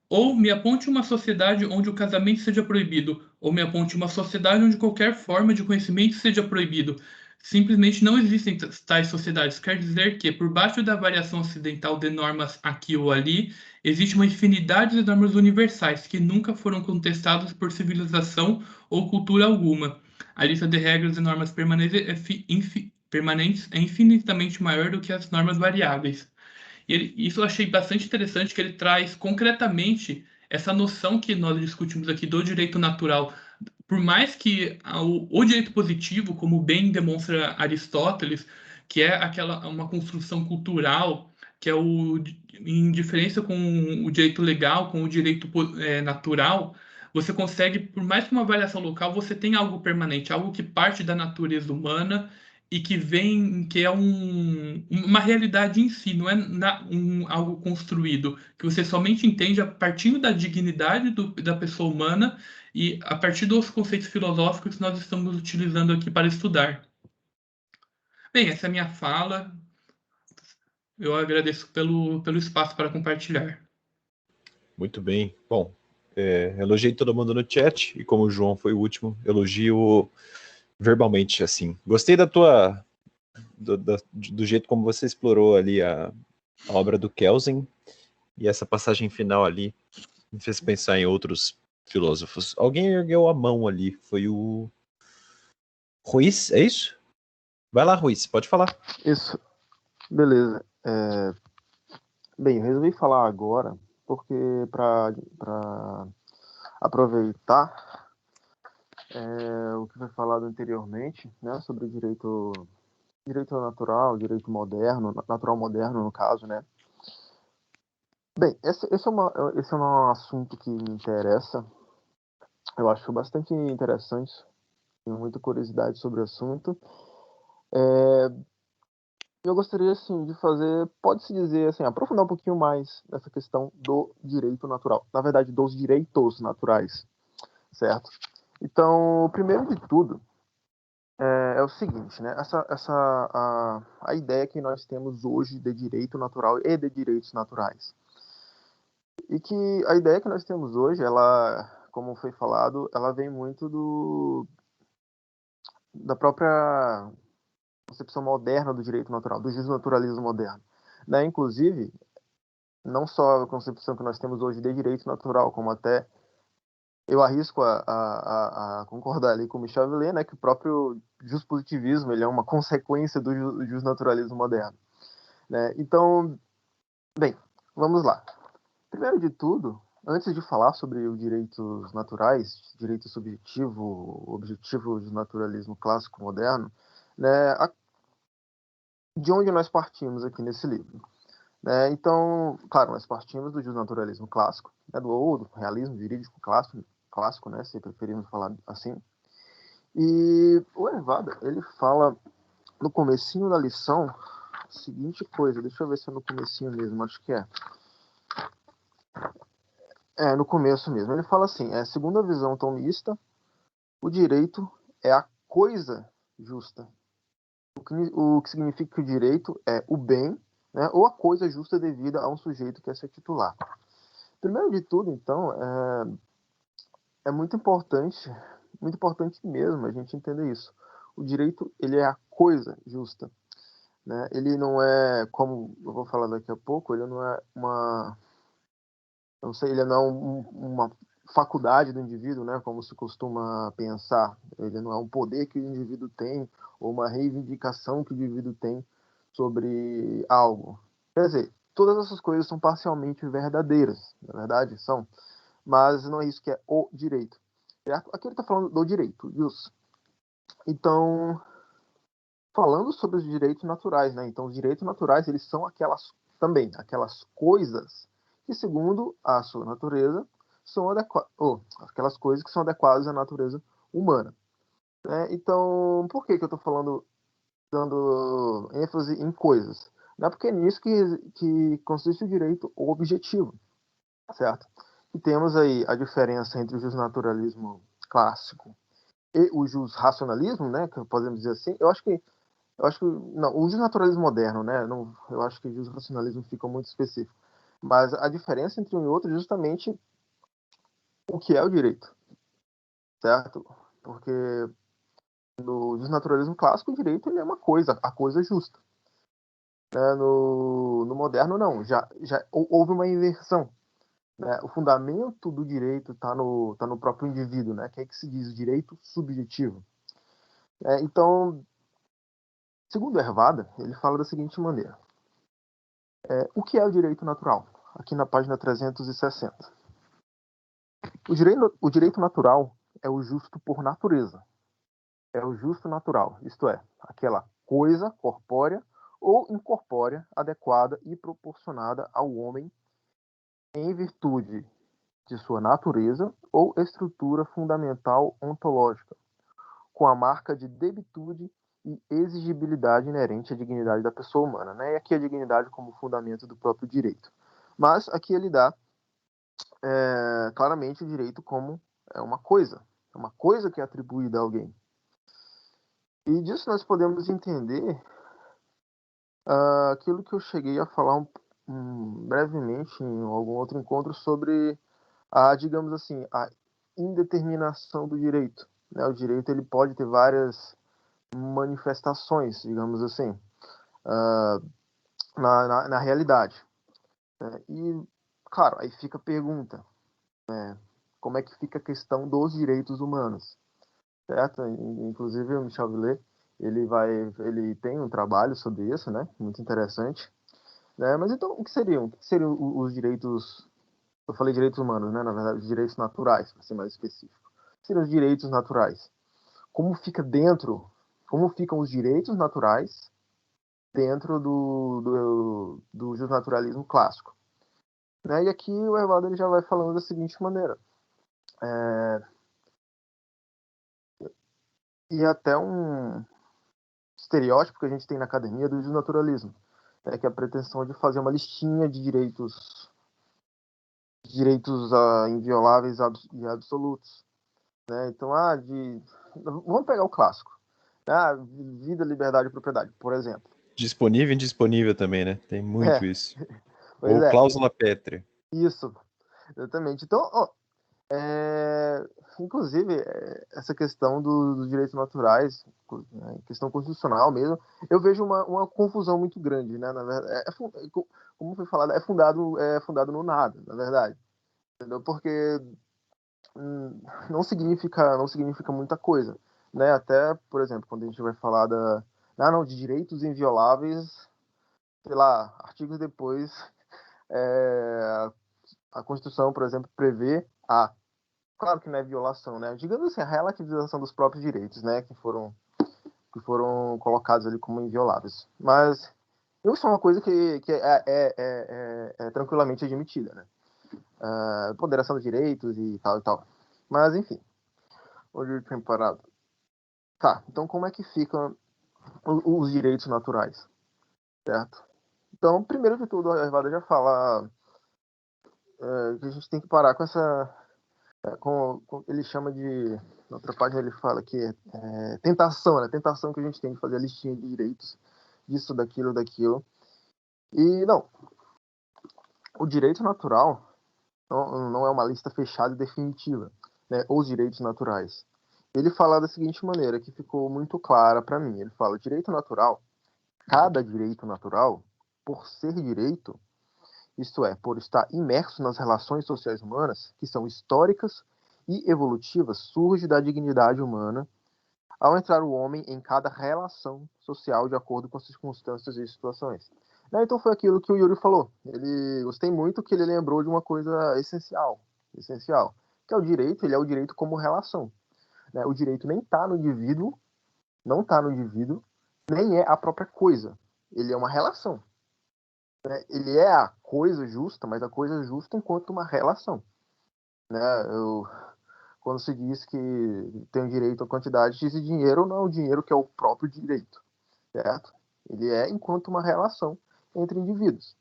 Speaker 6: ou me aponte uma sociedade onde o casamento seja proibido, ou me aponte uma sociedade onde qualquer forma de conhecimento seja proibido. Simplesmente não existem tais sociedades. Quer dizer que, por baixo da variação ocidental de normas aqui ou ali, existe uma infinidade de normas universais que nunca foram contestadas por civilização ou cultura alguma. A lista de regras e normas permanentes é infinitamente maior do que as normas variáveis. Isso eu achei bastante interessante, que ele traz concretamente essa noção que nós discutimos aqui do direito natural. Por mais que o direito positivo, como bem demonstra Aristóteles, que é uma construção cultural, que é em diferença com o direito legal, com o direito natural, você consegue, por mais que uma variação local, você tem algo permanente, algo que parte da natureza humana e que é uma realidade em si, não é algo construído, que você somente entende a partir da dignidade da pessoa humana e a partir dos conceitos filosóficos que nós estamos utilizando aqui para estudar. Bem, essa é a minha fala. Eu agradeço pelo espaço para compartilhar.
Speaker 1: Muito bem. Bom, elogiei todo mundo no chat, e como o João foi o último, elogio verbalmente, assim. Gostei do jeito como você explorou ali a obra do Kelsen, e essa passagem final ali me fez pensar em outros filósofos. Alguém ergueu a mão ali, foi o Ruiz, é isso? Vai lá, Ruiz, pode falar.
Speaker 7: Isso, beleza. Bem, eu resolvi falar agora porque para aproveitar o que foi falado anteriormente, né, sobre o direito natural, direito moderno, natural moderno no caso, né. Bem, esse é um assunto que me interessa. Eu acho bastante interessante. Tenho muita curiosidade sobre o assunto. Eu gostaria, assim, de fazer, pode-se dizer, assim, aprofundar um pouquinho mais nessa questão do direito natural. Na verdade, dos direitos naturais, certo? Então, primeiro de tudo, é o seguinte, né? A ideia que nós temos hoje de direito natural e de direitos naturais. E que a ideia que nós temos hoje, ela, como foi falado, ela vem muito da própria concepção moderna do direito natural, do justnaturalismo moderno. Né? Inclusive, não só a concepção que nós temos hoje de direito natural, como até eu arrisco a concordar ali com o Michel Avelin, né, que o próprio justpositivismo ele é uma consequência do justnaturalismo moderno. Né? Então, bem, vamos lá. Primeiro de tudo, antes de falar sobre os direitos naturais, direito subjetivo, objetivo do naturalismo clássico moderno, né, de onde nós partimos aqui nesse livro? Né? Então, claro, nós partimos do justnaturalismo clássico, né, do realismo jurídico clássico, né, se preferirmos falar assim. E o Hervada, ele fala no comecinho da lição a seguinte coisa, deixa eu ver se é no comecinho mesmo, acho que é. No começo mesmo. Ele fala assim, segundo a visão tomista, o direito é a coisa justa. O que significa que o direito é o bem, né, ou a coisa justa devida a um sujeito que é seu titular. Primeiro de tudo, então, é muito importante mesmo a gente entender isso. O direito, ele é a coisa justa. Né? Ele não é, como eu vou falar daqui a pouco, ele não é ele não é uma faculdade do indivíduo, né, como se costuma pensar. Ele não é um poder que o indivíduo tem ou uma reivindicação que o indivíduo tem sobre algo. Quer dizer, todas essas coisas são parcialmente verdadeiras, na verdade são, mas não é isso que é o direito. Certo? Aqui ele está falando do direito, jus. Então, falando sobre os direitos naturais, né? Então, os direitos naturais, eles são aquelas coisas que, segundo a sua natureza, são aquelas coisas que são adequadas à natureza humana. Né? Então, por que eu estou falando, dando ênfase em coisas? Não é porque é nisso que consiste o direito objetivo, certo? E temos aí a diferença entre o justnaturalismo clássico e o jusracionalismo, né? Que podemos dizer assim. Eu acho que não, o justnaturalismo moderno, né? Não, eu acho que o jusracionalismo fica muito específico. Mas a diferença entre um e outro é justamente o que é o direito, certo? Porque no justnaturalismo clássico, o direito ele é uma coisa, a coisa justa. Né? No moderno, não. Já houve uma inversão. Né? O fundamento do direito está no próprio indivíduo, né? Que é que se diz o direito subjetivo. Então, segundo Hervada, ele fala da seguinte maneira. O que é o direito natural? Aqui na página 360. O direito natural é o justo por natureza. É o justo natural, isto é, aquela coisa corpórea ou incorpórea adequada e proporcionada ao homem em virtude de sua natureza ou estrutura fundamental ontológica, com a marca de debitude e exigibilidade inerente à dignidade da pessoa humana. Né? E aqui a dignidade como fundamento do próprio direito. Mas aqui ele dá claramente o direito como uma coisa que é atribuída a alguém. E disso nós podemos entender aquilo que eu cheguei a falar brevemente em algum outro encontro sobre digamos assim, a indeterminação do direito. Né? O direito ele pode ter várias manifestações, digamos assim. na realidade. E, claro, aí fica a pergunta, como é que fica a questão dos direitos humanos, certo? Inclusive o Michel Villers, ele tem um trabalho sobre isso, né? Muito interessante. Mas então, o que seriam os direitos? Eu falei direitos humanos, né? Na verdade, os direitos naturais, para ser mais específico. O que seriam os direitos naturais? Como ficam os direitos naturais dentro do justnaturalismo clássico? E aqui o Evaldo ele já vai falando da seguinte maneira. E até um estereótipo que a gente tem na academia do justnaturalismo, que é a pretensão de fazer uma listinha de direitos invioláveis e absolutos. Então, vamos pegar o clássico. Vida, liberdade e propriedade, por exemplo.
Speaker 1: Disponível e indisponível também, né? Tem muito isso.
Speaker 7: Pois
Speaker 1: Ou cláusula pétrea.
Speaker 7: Isso, exatamente. Então, inclusive, essa questão dos direitos naturais, questão constitucional mesmo, eu vejo uma confusão muito grande, né? Na verdade, como foi falado, é fundado no nada, na verdade. Entendeu? Porque não significa muita coisa, né? Até, por exemplo, quando a gente vai falar de direitos invioláveis, sei lá, artigos depois, a Constituição, por exemplo, prevê claro que não é violação, né? Digamos assim, a relativização dos próprios direitos, né? Que foram colocados ali como invioláveis. Mas isso é uma coisa que é tranquilamente admitida, né? Ponderação dos direitos e tal e tal. Mas, enfim. Onde eu tinha parado? Tá, então como é que ficam os direitos naturais? Certo? Então, primeiro de tudo, a Evada já fala que a gente tem que parar com essa... ele chama de... Na outra página ele fala que é tentação, né? Tentação que a gente tem de fazer a listinha de direitos, disso, daquilo. E, não. O direito natural não é uma lista fechada e definitiva, né? Os direitos naturais. Ele fala da seguinte maneira, que ficou muito clara para mim. Ele fala, direito natural, cada direito natural, por ser direito, isto é, por estar imerso nas relações sociais humanas, que são históricas e evolutivas, surge da dignidade humana ao entrar o homem em cada relação social de acordo com as circunstâncias e situações. Então foi aquilo que o Yuri falou. Ele gostei muito que ele lembrou de uma coisa essencial, que é o direito. Ele é o direito como relação. O direito nem está no indivíduo, não está no indivíduo, nem é a própria coisa. Ele é uma relação. Ele é a coisa justa, mas a coisa justa enquanto uma relação. Quando se diz que tem direito à quantidade de dinheiro, não é o dinheiro que é o próprio direito, certo? Ele é enquanto uma relação entre indivíduos.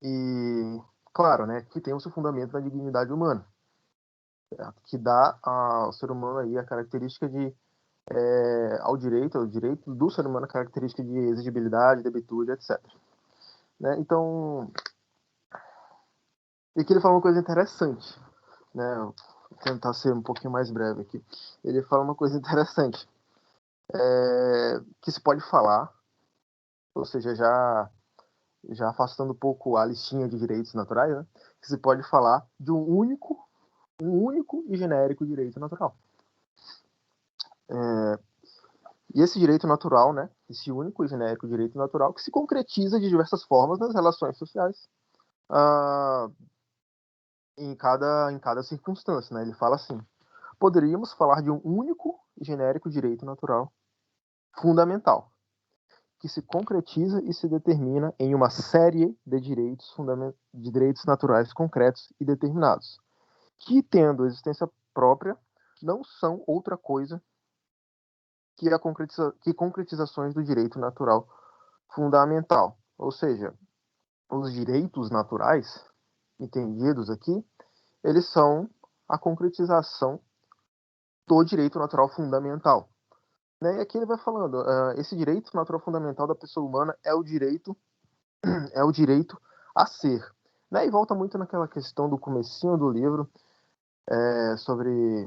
Speaker 7: E, claro, que tem o seu fundamento na dignidade humana, certo? Que dá ao ser humano aí a característica de ao direito do ser humano a característica de exigibilidade, debitude, etc. Então, e aqui ele fala uma coisa interessante, vou tentar ser um pouquinho mais breve aqui. Ele fala uma coisa interessante, que se pode falar, ou seja, já afastando um pouco a listinha de direitos naturais, né, que se pode falar de um único e genérico direito natural. E esse direito natural, esse único e genérico direito natural, que se concretiza de diversas formas nas relações sociais, em cada circunstância. Ele fala assim, poderíamos falar de um único e genérico direito natural fundamental, que se concretiza e se determina em uma série de direitos naturais concretos e determinados, que, tendo existência própria, não são outra coisa que concretizações do direito natural fundamental. Ou seja, os direitos naturais, entendidos aqui, eles são a concretização do direito natural fundamental. E aqui ele vai falando, esse direito natural fundamental da pessoa humana é o direito a ser. E volta muito naquela questão do comecinho do livro, sobre...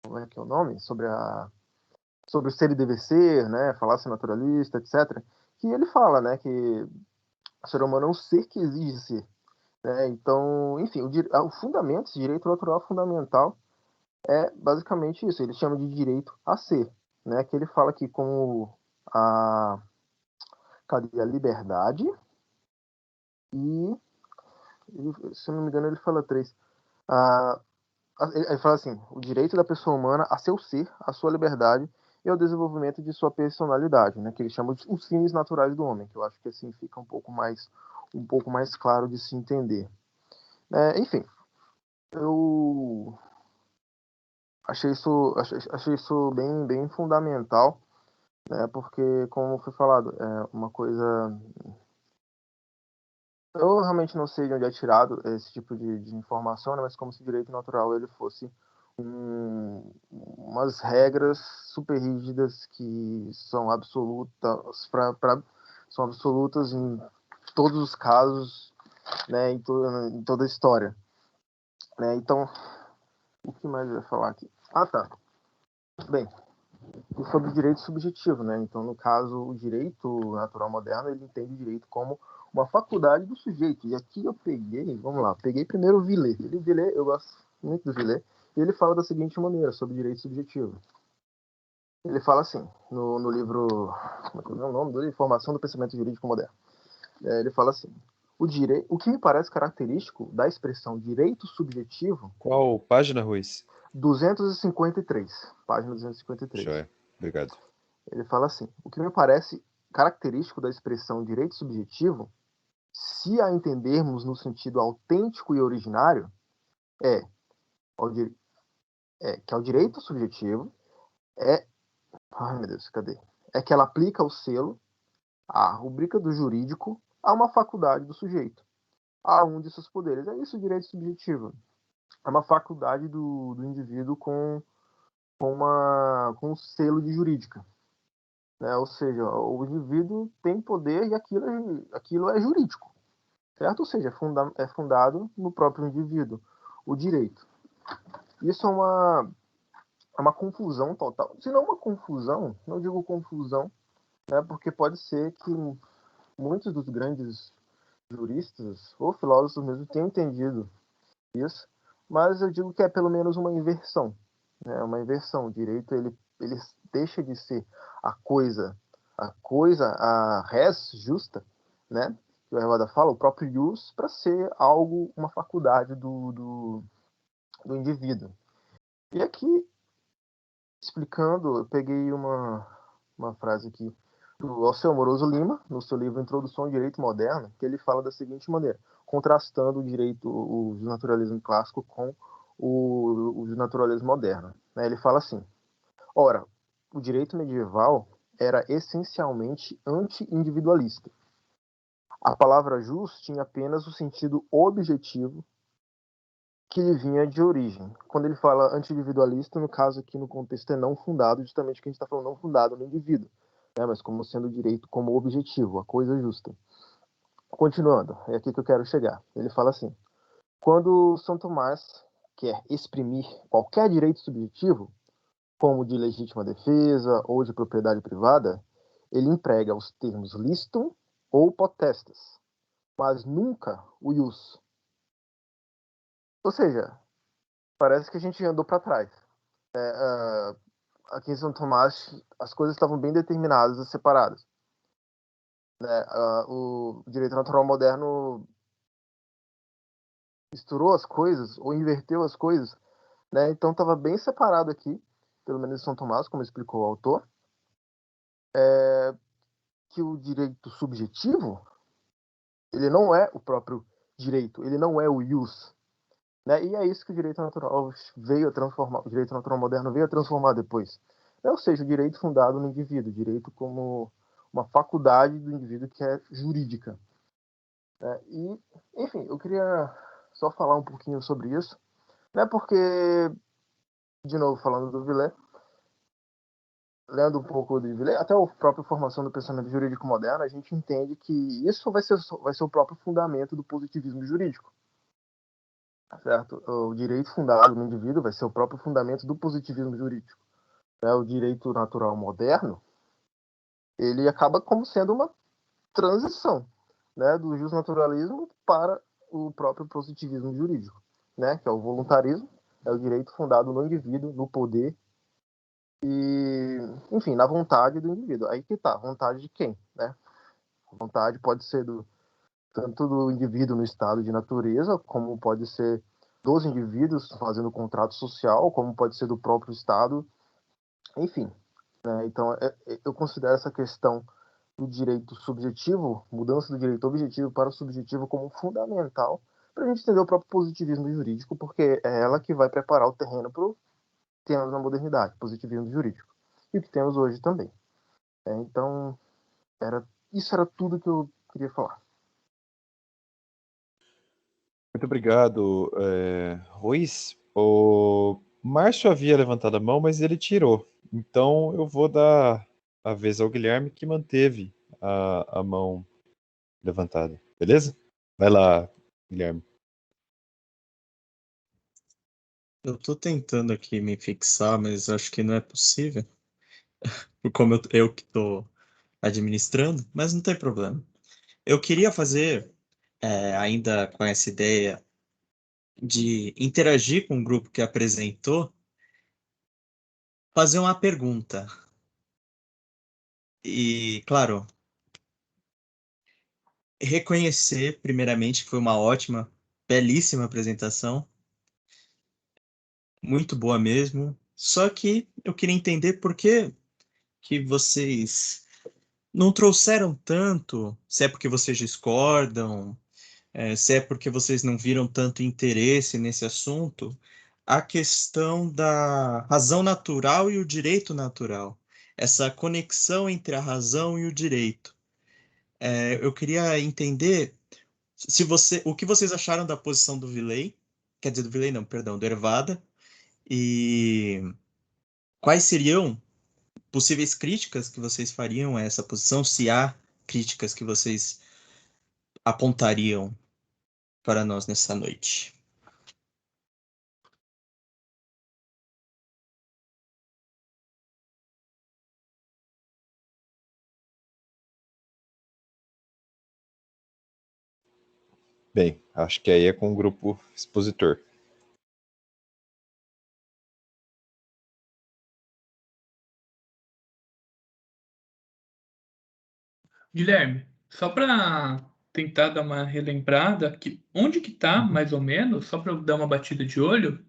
Speaker 7: Como é que é o nome? Sobre o ser e dever ser, falácia naturalista, etc. que ele fala, né, que o ser humano é um ser que exige ser. Né? Então, enfim, o fundamento, esse direito natural fundamental é basicamente isso. Ele chama de direito a ser, né? Que ele fala que como cadê a liberdade e, se eu não me engano, ele fala 3. Ele fala assim, o direito da pessoa humana a seu ser, a sua liberdade e ao desenvolvimento de sua personalidade, né? Que ele chama de os fins naturais do homem, que eu acho que assim fica um pouco mais claro de se entender. Enfim, eu achei isso bem fundamental, né? Porque, como foi falado, é uma coisa. Eu realmente não sei de onde é tirado esse tipo de informação, né? Mas como se o direito natural ele fosse umas regras super rígidas que são absolutas são absolutas em todos os casos, né? Em toda a história, né? Então, o que mais eu ia falar aqui? Tá. Bem, sobre o direito subjetivo, né? Então, no caso, o direito natural moderno, ele entende o direito como uma faculdade do sujeito. E aqui eu peguei primeiro o Villet. Eu gosto muito do Villet, e ele fala da seguinte maneira sobre o direito subjetivo. Ele fala assim, no livro, como é que é o nome do livro? Informação do Pensamento Jurídico Moderno. Ele fala assim, o que me parece característico da expressão direito subjetivo...
Speaker 1: Qual página, Ruiz?
Speaker 7: 253, página 253.
Speaker 1: Joia, obrigado.
Speaker 7: Ele fala assim, o que me parece característico da expressão direito subjetivo, se a entendermos no sentido autêntico e originário, que ao direito subjetivo ai meu Deus, cadê? É que ela aplica o selo, a rubrica do jurídico, a uma faculdade do sujeito, a um de seus poderes. É isso o direito subjetivo. É uma faculdade do indivíduo com um selo de jurídica. Né? Ou seja, o indivíduo tem poder e aquilo é jurídico, certo? Ou seja, é fundado no próprio indivíduo, o direito. Isso é uma confusão total. Se não uma confusão, não digo confusão, né? Porque pode ser que muitos dos grandes juristas ou filósofos mesmo tenham entendido isso, mas eu digo que é pelo menos uma inversão. Né? Uma inversão. O direito ele deixa de ser a res justa, né? Que o Hervada fala, o próprio jus, para ser algo, uma faculdade do indivíduo. E aqui, explicando, eu peguei uma frase aqui do Alceu Moroso Lima, no seu livro Introdução ao Direito Moderno, que ele fala da seguinte maneira, contrastando o naturalismo clássico com o naturalismo moderno. Né? Ele fala assim, ora, o direito medieval era essencialmente anti-individualista. A palavra jus tinha apenas o sentido objetivo que lhe vinha de origem. Quando ele fala anti-individualista, no caso aqui no contexto é não fundado, justamente que a gente está falando não fundado no indivíduo, né? Mas como sendo o direito como objetivo, a coisa justa. Continuando, é aqui que eu quero chegar. Ele fala assim, quando São Tomás quer exprimir qualquer direito subjetivo, como de legítima defesa ou de propriedade privada, ele emprega os termos listum ou potestas, mas nunca o ius. Ou seja, parece que a gente andou para trás. Aqui em São Tomás, as coisas estavam bem determinadas e separadas. O direito natural moderno misturou as coisas ou inverteu as coisas, né? Então estava bem separado aqui, pelo menos em São Tomás, como explicou o autor, que o direito subjetivo ele não é o próprio direito, ele não é o ius, né? E é isso que o direito natural veio a transformar, o direito natural moderno veio a transformar depois. Ou seja, o direito fundado no indivíduo, o direito como uma faculdade do indivíduo que é jurídica. E, enfim, eu queria só falar um pouquinho sobre isso, né? Porque, de novo, falando do Villet, lendo um pouco do Villet, até a própria formação do pensamento jurídico moderno, a gente entende que isso vai ser o próprio fundamento do positivismo jurídico. Certo? O direito fundado no indivíduo vai ser o próprio fundamento do positivismo jurídico. O direito natural moderno, ele acaba como sendo transição, né, do justnaturalismo para o próprio positivismo jurídico, né, que é o voluntarismo, é o direito fundado no indivíduo, no poder e, enfim, na vontade do indivíduo. Aí que tá, vontade de quem, né? A vontade pode ser tanto do indivíduo no estado de natureza, como pode ser dos indivíduos fazendo contrato social, como pode ser do próprio estado, enfim. Né? Então, eu considero essa questão do direito subjetivo, mudança do direito objetivo para o subjetivo, como fundamental para a gente entender o próprio positivismo jurídico, porque é ela que vai preparar o terreno para o que temos na modernidade, positivismo jurídico, e o que temos hoje também. Então, isso era tudo que eu queria falar.
Speaker 1: Muito obrigado, Ruiz. O Márcio havia levantado a mão, mas ele tirou. Então eu vou dar a vez ao Guilherme, que manteve a mão levantada. Beleza? Vai lá, Guilherme.
Speaker 2: Eu tô tentando aqui me fixar, mas acho que não é possível. Como eu que tô administrando, mas não tem problema. Eu queria fazer, ainda com essa ideia de interagir com o grupo que apresentou, fazer uma pergunta. E, claro, reconhecer, primeiramente, que foi uma ótima, belíssima apresentação. Muito boa mesmo. Só que eu queria entender por que vocês não trouxeram tanto, se é porque vocês discordam, se é porque vocês não viram tanto interesse nesse assunto, a questão da razão natural e o direito natural. Essa conexão entre a razão e o direito. Eu queria entender o que vocês acharam da posição do Villei, quer dizer, do Villei não, perdão, do Hervada, e quais seriam possíveis críticas que vocês fariam a essa posição, se há críticas que vocês apontariam para nós nessa noite.
Speaker 1: Bem, acho que aí é com o grupo expositor.
Speaker 6: Guilherme, só para tentar dar uma relembrada, onde que tá, mais ou menos, só para eu dar uma batida de olho?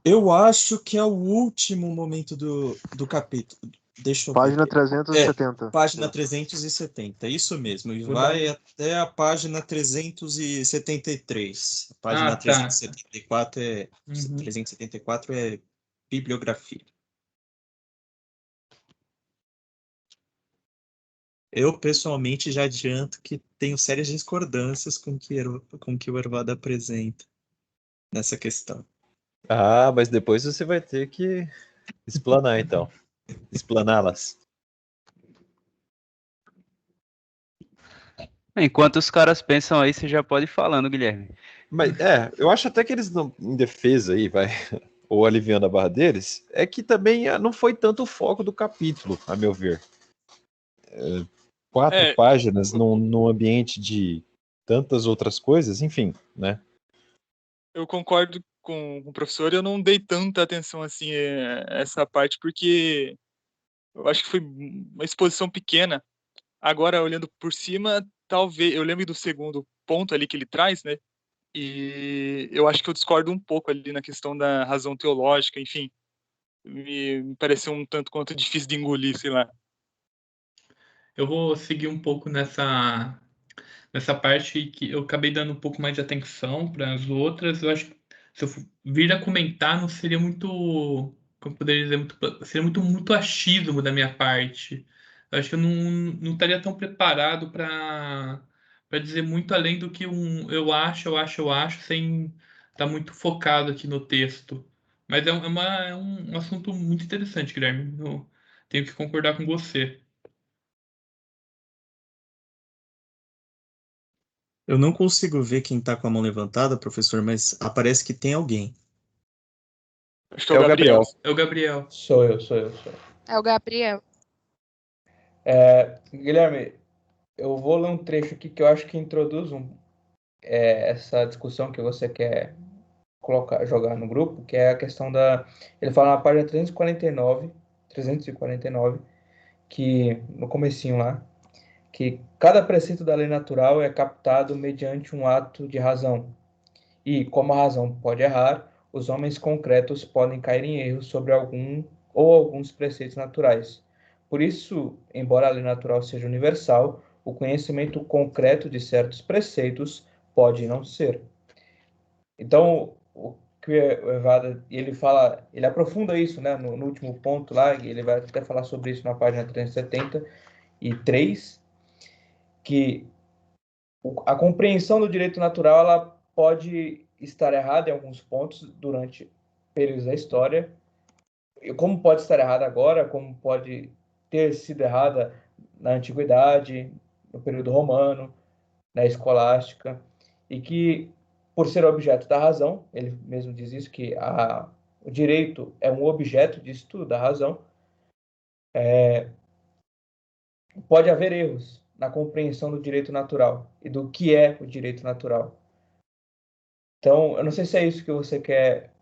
Speaker 2: Eu acho que é o último momento do capítulo. Deixa eu
Speaker 7: Página
Speaker 2: ver.
Speaker 7: 370.
Speaker 2: Página 370, isso mesmo. E
Speaker 6: Vou
Speaker 2: vai
Speaker 6: dar-
Speaker 2: até a página 373. A página
Speaker 6: tá.
Speaker 2: 374
Speaker 6: Uhum.
Speaker 2: 374 é bibliografia. Eu, pessoalmente, já adianto que tenho sérias discordâncias com que o Hervado apresenta nessa questão.
Speaker 1: Ah, mas depois você vai ter que explanar, então. Explaná-las.
Speaker 8: Enquanto os caras pensam aí, você já pode ir falando, Guilherme.
Speaker 1: Mas, eu acho até que eles não, em defesa aí, vai, ou aliviando a barra deles, é que também não foi tanto o foco do capítulo, a meu ver. 4
Speaker 4: É.
Speaker 1: páginas num ambiente de tantas outras coisas, enfim, né?
Speaker 4: Eu concordo com o professor, eu não dei tanta atenção assim a essa parte, porque eu acho que foi uma exposição pequena. Agora, olhando por cima, talvez. Eu lembro do segundo ponto ali que ele traz, né? E eu acho que eu discordo um pouco ali na questão da razão teológica, enfim. Me pareceu um tanto quanto difícil de engolir, sei lá.
Speaker 6: Eu vou seguir um pouco nessa parte que eu acabei dando um pouco mais de atenção para as outras. Eu acho que se eu vir a comentar, não seria muito, como poderia dizer, seria muito achismo da minha parte. Eu acho que eu não estaria tão preparado para dizer muito além do que eu acho, sem estar muito focado aqui no texto. Mas é um assunto muito interessante, Guilherme. Eu tenho que concordar com você.
Speaker 2: Eu não consigo ver quem está com a mão levantada, professor, mas aparece que tem alguém.
Speaker 4: Acho que é o
Speaker 1: Gabriel.
Speaker 4: Gabriel.
Speaker 6: É o Gabriel.
Speaker 9: Sou eu.
Speaker 10: É o Gabriel.
Speaker 9: Guilherme, eu vou ler um trecho aqui que eu acho que introduz essa discussão que você quer jogar no grupo, que é a questão da... Ele fala na página 349, que no comecinho lá, que cada preceito da lei natural é captado mediante um ato de razão. E, como a razão pode errar, os homens concretos podem cair em erro sobre alguns preceitos naturais. Por isso, embora a lei natural seja universal, o conhecimento concreto de certos preceitos pode não ser. Então, o que o Evada, ele aprofunda isso, né, no último ponto lá, e ele vai até falar sobre isso na página 373, que a compreensão do direito natural ela pode estar errada em alguns pontos durante períodos da história, e como pode estar errada agora, como pode ter sido errada na antiguidade, no período romano, na escolástica, e que, por ser objeto da razão, ele mesmo diz isso, que o direito é um objeto disso tudo, da razão, pode haver erros na compreensão do direito natural e do que é o direito natural. Então, eu não sei se é isso que você quer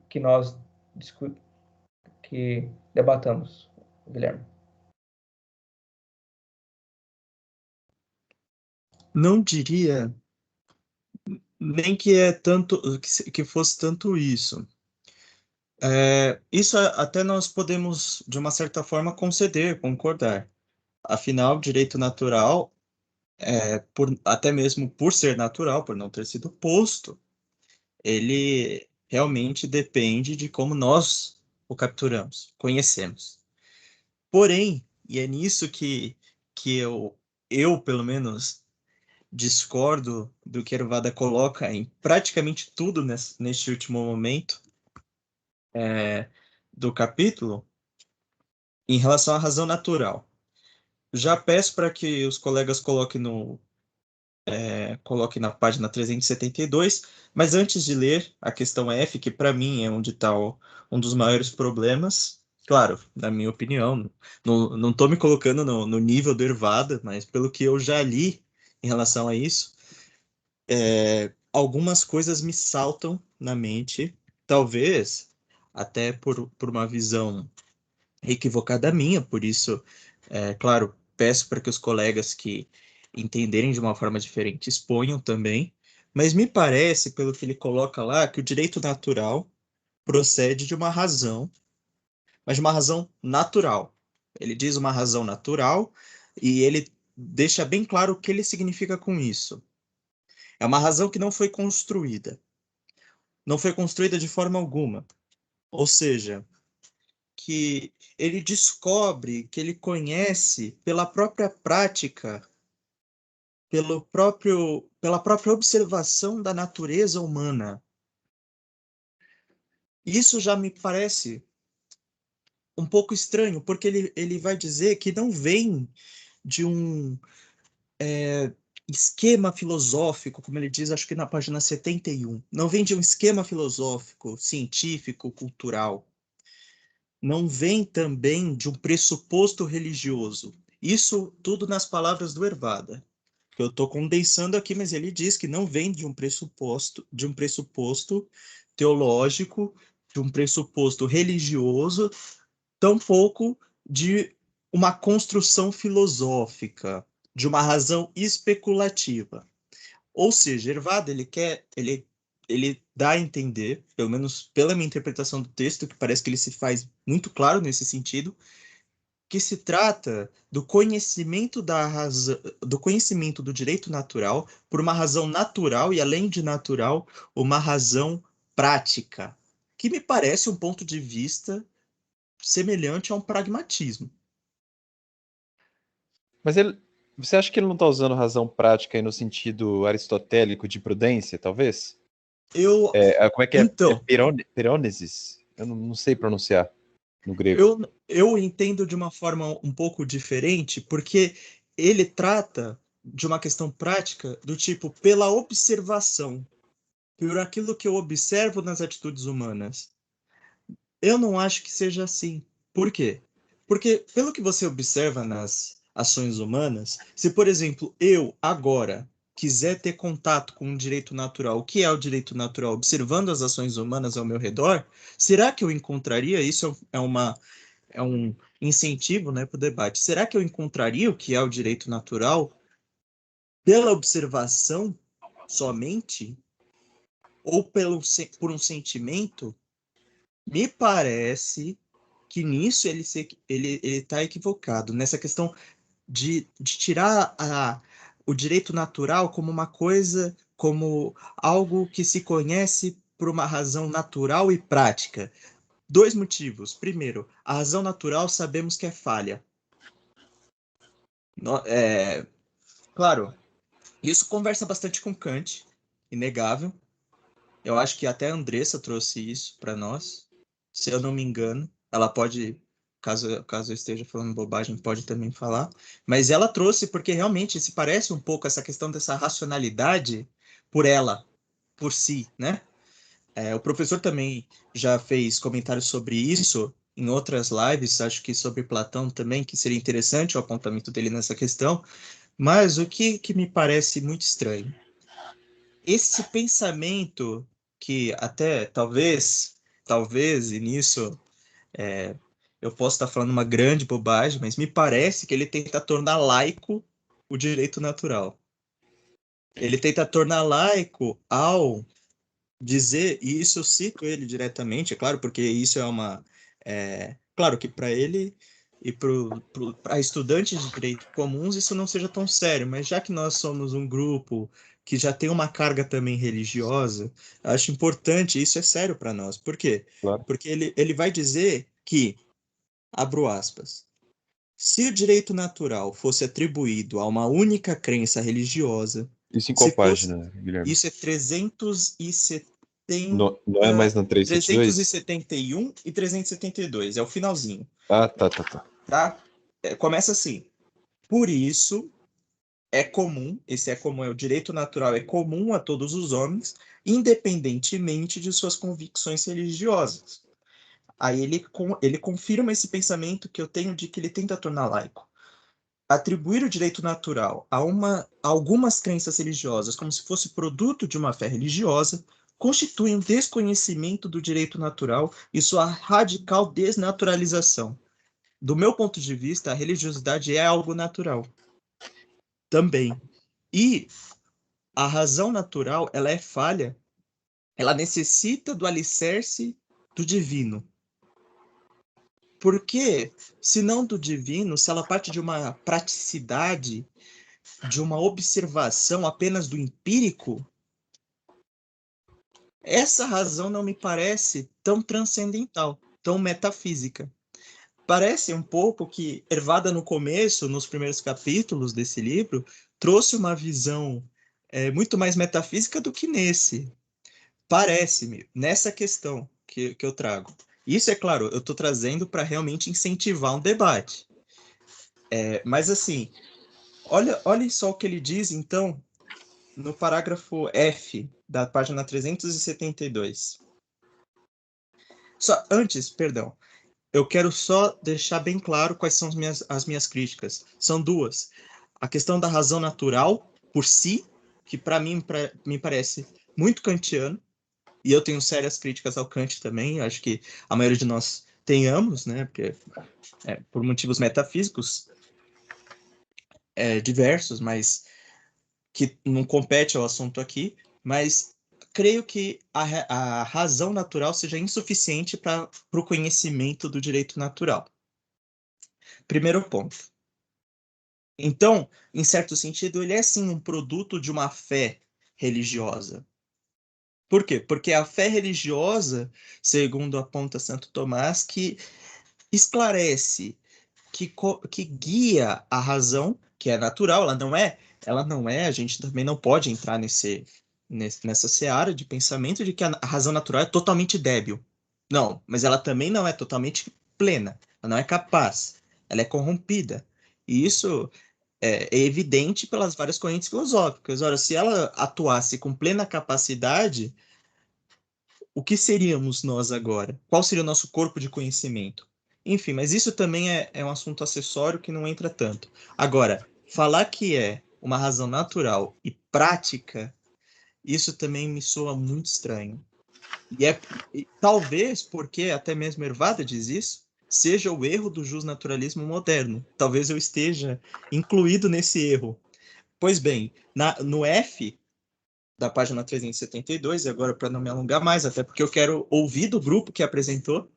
Speaker 9: que nós que debatamos, Guilherme.
Speaker 2: Não diria nem que é tanto que fosse tanto isso. Isso até nós podemos, de uma certa forma, conceder, concordar. Afinal, direito natural, até mesmo por ser natural, por não ter sido posto, ele realmente depende de como nós o capturamos, conhecemos. Porém, e é nisso que eu, pelo menos, discordo do que Ervada coloca em praticamente tudo neste último momento do capítulo, em relação à razão natural. Já peço para que os colegas coloquem na página 372, mas antes de ler a questão F, que para mim é onde está um dos maiores problemas, claro, na minha opinião, não estou me colocando no nível do Ervada, mas pelo que eu já li em relação a isso, algumas coisas me saltam na mente, talvez até por uma visão equivocada minha, por isso, claro, peço para que os colegas que entenderem de uma forma diferente exponham também, mas me parece, pelo que ele coloca lá, que o direito natural procede de uma razão, mas de uma razão natural. Ele diz uma razão natural e ele deixa bem claro o que ele significa com isso. É uma razão que não foi construída. Não foi construída de forma alguma. Ou seja, que ele descobre, que ele conhece pela própria prática, pela própria observação da natureza humana. Isso já me parece um pouco estranho, porque ele vai dizer que não vem de um esquema filosófico, como ele diz, acho que na página 71. Não vem de um esquema filosófico, científico, cultural. Não vem também de um pressuposto religioso. Isso tudo nas palavras do Ervada. Eu estou condensando aqui, mas ele diz que não vem de um pressuposto teológico, de um pressuposto religioso, tampouco de uma construção filosófica, de uma razão especulativa. Ou seja, Ervada, ele dá a entender, pelo menos pela minha interpretação do texto, que parece que ele se faz muito claro nesse sentido, que se trata do conhecimento do conhecimento do direito natural por uma razão natural e, além de natural, uma razão prática, que me parece um ponto de vista semelhante a um pragmatismo.
Speaker 1: Mas você acha que ele não está usando razão prática aí no sentido aristotélico de prudência, talvez? Como é que é?
Speaker 2: Então,
Speaker 1: Perônesis? Eu não sei pronunciar no grego.
Speaker 2: eu entendo de uma forma um pouco diferente, porque ele trata de uma questão prática do tipo pela observação, por aquilo que eu observo nas atitudes humanas. Eu não acho que seja assim. Por quê? Porque pelo que você observa nas ações humanas, se, por exemplo, eu agora quiser ter contato com o direito natural, o que é o direito natural, observando as ações humanas ao meu redor, será que eu encontraria? Isso é um incentivo, né, para o debate. Será que eu encontraria o que é o direito natural pela observação somente? Ou por um sentimento? Me parece que nisso ele está equivocado, nessa questão de tirar o direito natural como uma coisa, como algo que se conhece por uma razão natural e prática. 2 motivos. Primeiro, a razão natural sabemos que é falha. Claro, isso conversa bastante com Kant, inegável. Eu acho que até a Andressa trouxe isso para nós, se eu não me engano. Ela pode, caso eu esteja falando bobagem, pode também falar. Mas ela trouxe porque realmente se parece um pouco essa questão dessa racionalidade por si, né? O professor também já fez comentários sobre isso em outras lives, acho que sobre Platão também, que seria interessante o apontamento dele nessa questão. Mas o que me parece muito estranho? Esse pensamento que até talvez, e nisso eu posso estar falando uma grande bobagem, mas me parece que ele tenta tornar laico o direito natural. Ele tenta tornar laico ao dizer, e isso eu cito ele diretamente, é claro, porque isso claro que para ele e para estudantes de direito comuns isso não seja tão sério, mas já que nós somos um grupo que já tem uma carga também religiosa, acho importante, isso é sério para nós. Por quê?
Speaker 1: Claro.
Speaker 2: Porque ele vai dizer que, abro aspas, se o direito natural fosse atribuído a uma única crença religiosa,
Speaker 1: Isso em qual página, Guilherme?
Speaker 2: isso é 370.
Speaker 1: Não é mais na 372?
Speaker 2: 371 e 372, é o finalzinho.
Speaker 1: Ah, tá.
Speaker 2: Tá? Começa assim. Por isso, é comum, o direito natural é comum a todos os homens, independentemente de suas convicções religiosas. Aí ele confirma esse pensamento que eu tenho de que ele tenta tornar laico. Atribuir o direito natural a algumas crenças religiosas como se fosse produto de uma fé religiosa constitui um desconhecimento do direito natural e sua radical desnaturalização. Do meu ponto de vista, a religiosidade é algo natural também. E a razão natural, ela é falha, ela necessita do alicerce do divino. Porque, se não do divino, se ela parte de uma praticidade, de uma observação apenas do empírico, essa razão não me parece tão transcendental, tão metafísica. Parece um pouco que Hervada, no começo, nos primeiros capítulos desse livro, trouxe uma visão muito mais metafísica do que nesse. Parece-me, nessa questão que eu trago. Isso, é claro, eu estou trazendo para realmente incentivar um debate. Mas, assim, olha só o que ele diz, então, no parágrafo F da página 372. Perdão, eu quero só deixar bem claro quais são as minhas críticas. São 2. A questão da razão natural por si, que para mim me parece muito kantiano, e eu tenho sérias críticas ao Kant também, acho que a maioria de nós tenhamos, né, porque por motivos metafísicos diversos, mas que não compete ao assunto aqui, mas creio que a razão natural seja insuficiente para o conhecimento do direito natural. Primeiro ponto. Então, em certo sentido, ele é sim um produto de uma fé religiosa. Por quê? Porque a fé religiosa, segundo aponta Santo Tomás, que esclarece, que guia a razão, que é natural, ela não é, a gente também não pode entrar nessa seara de pensamento de que a razão natural é totalmente débil. Não, mas ela também não é totalmente plena, ela não é capaz, ela é corrompida. E isso é evidente pelas várias correntes filosóficas. Ora, se ela atuasse com plena capacidade, o que seríamos nós agora? Qual seria o nosso corpo de conhecimento? Enfim, mas isso também é um assunto acessório que não entra tanto. Agora, falar que é uma razão natural e prática, isso também me soa muito estranho. E talvez, porque até mesmo Hervada diz isso, seja o erro do justnaturalismo moderno. Talvez eu esteja incluído nesse erro. Pois bem, no F da página 372, e agora para não me alongar mais, até porque eu quero ouvir do grupo que apresentou,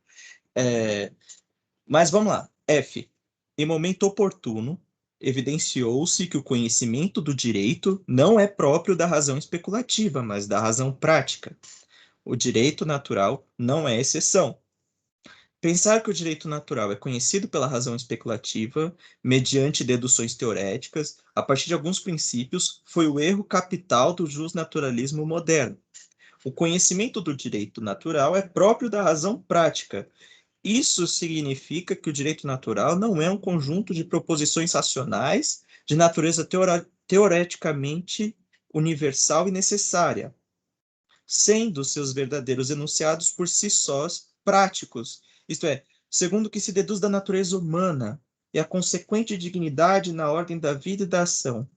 Speaker 2: mas vamos lá. F. Em momento oportuno, evidenciou-se que o conhecimento do direito não é próprio da razão especulativa, mas da razão prática. O direito natural não é exceção. Pensar que o direito natural é conhecido pela razão especulativa, mediante deduções teoréticas, a partir de alguns princípios, foi o erro capital do justnaturalismo moderno. O conhecimento do direito natural é próprio da razão prática. Isso significa que o direito natural não é um conjunto de proposições racionais de natureza teoreticamente universal e necessária, sendo seus verdadeiros enunciados por si sós práticos, isto é, segundo o que se deduz da natureza humana e a consequente dignidade na ordem da vida e da ação.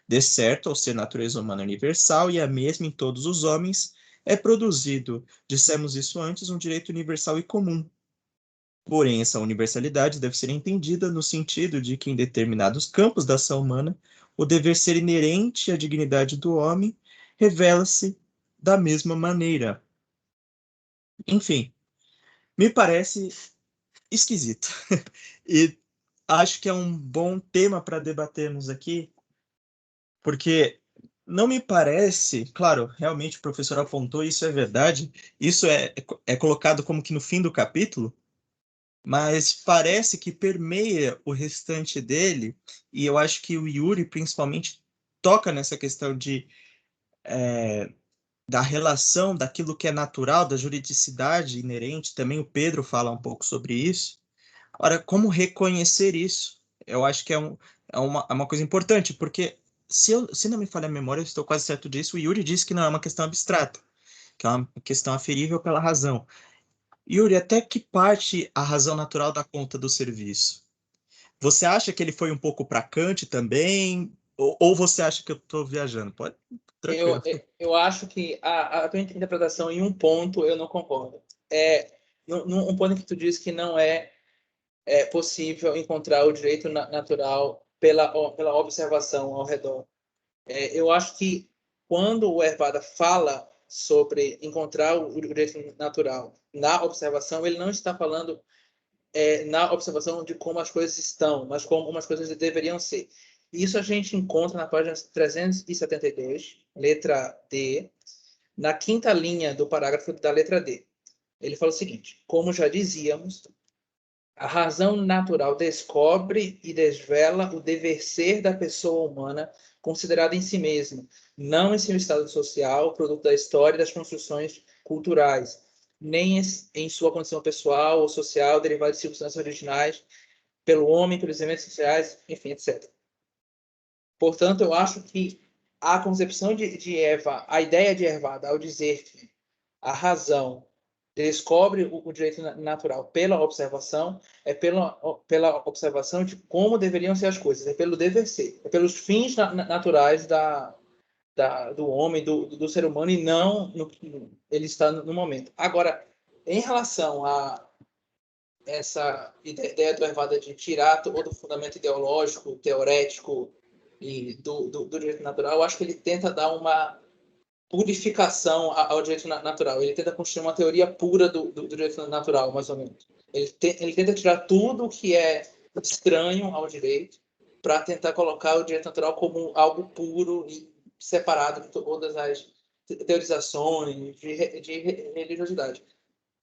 Speaker 2: De certo, ao ser natureza humana universal e a mesma em todos os homens, é produzido, dissemos isso antes, um direito universal e comum. Porém, essa universalidade deve ser entendida no sentido de que, em determinados campos da ação humana, o dever ser inerente à dignidade do homem revela-se da mesma maneira. Enfim, me parece esquisito. E acho que é um bom tema para debatermos aqui, porque não me parece, claro, realmente o professor apontou, isso é verdade, isso é colocado como que no fim do capítulo, mas parece que permeia o restante dele, e eu acho que o Yuri principalmente toca nessa questão da relação daquilo que é natural, da juridicidade inerente, também o Pedro fala um pouco sobre isso. Ora, como reconhecer isso? Eu acho que é uma coisa importante, porque se não me falha a memória, eu estou quase certo disso, o Yuri disse que não é uma questão abstrata, que é uma questão aferível pela razão. Yuri, até que parte a razão natural dá conta do serviço? Você acha que ele foi um pouco para Kant também? Ou você acha que eu estou viajando? Pode, tranquilo.
Speaker 3: Eu acho que a tua interpretação em um ponto eu não concordo. Um ponto em que tu diz que não é possível encontrar o direito natural pela observação ao redor. Eu acho que quando o Hervada fala sobre encontrar o direito natural na observação, ele não está falando na observação de como as coisas estão, mas como as coisas deveriam ser. Isso a gente encontra na página 372, letra D, na quinta linha do parágrafo da letra D. Ele fala o seguinte: como já dizíamos, a razão natural descobre e desvela o dever ser da pessoa humana considerada em si mesma, não em seu estado social, produto da história e das construções culturais, nem em sua condição pessoal ou social, derivada de circunstâncias originais, pelo homem, pelos elementos sociais, enfim, etc. Portanto, eu acho que a concepção de Eva, a ideia de Hervada, ao dizer que a razão descobre o direito natural pela observação, pela observação de como deveriam ser as coisas, é pelo dever ser, é pelos fins naturais do homem, do ser humano, e não no que ele está no momento. Agora, em relação a essa ideia do Hervada de tirar todo o fundamento ideológico, teorético e do direito natural, eu acho que ele tenta dar uma purificação ao direito natural. Ele tenta construir uma teoria pura do direito natural, mais ou menos. Ele tenta tirar tudo o que é estranho ao direito para tentar colocar o direito natural como algo puro e separado de todas as teorizações de religiosidade.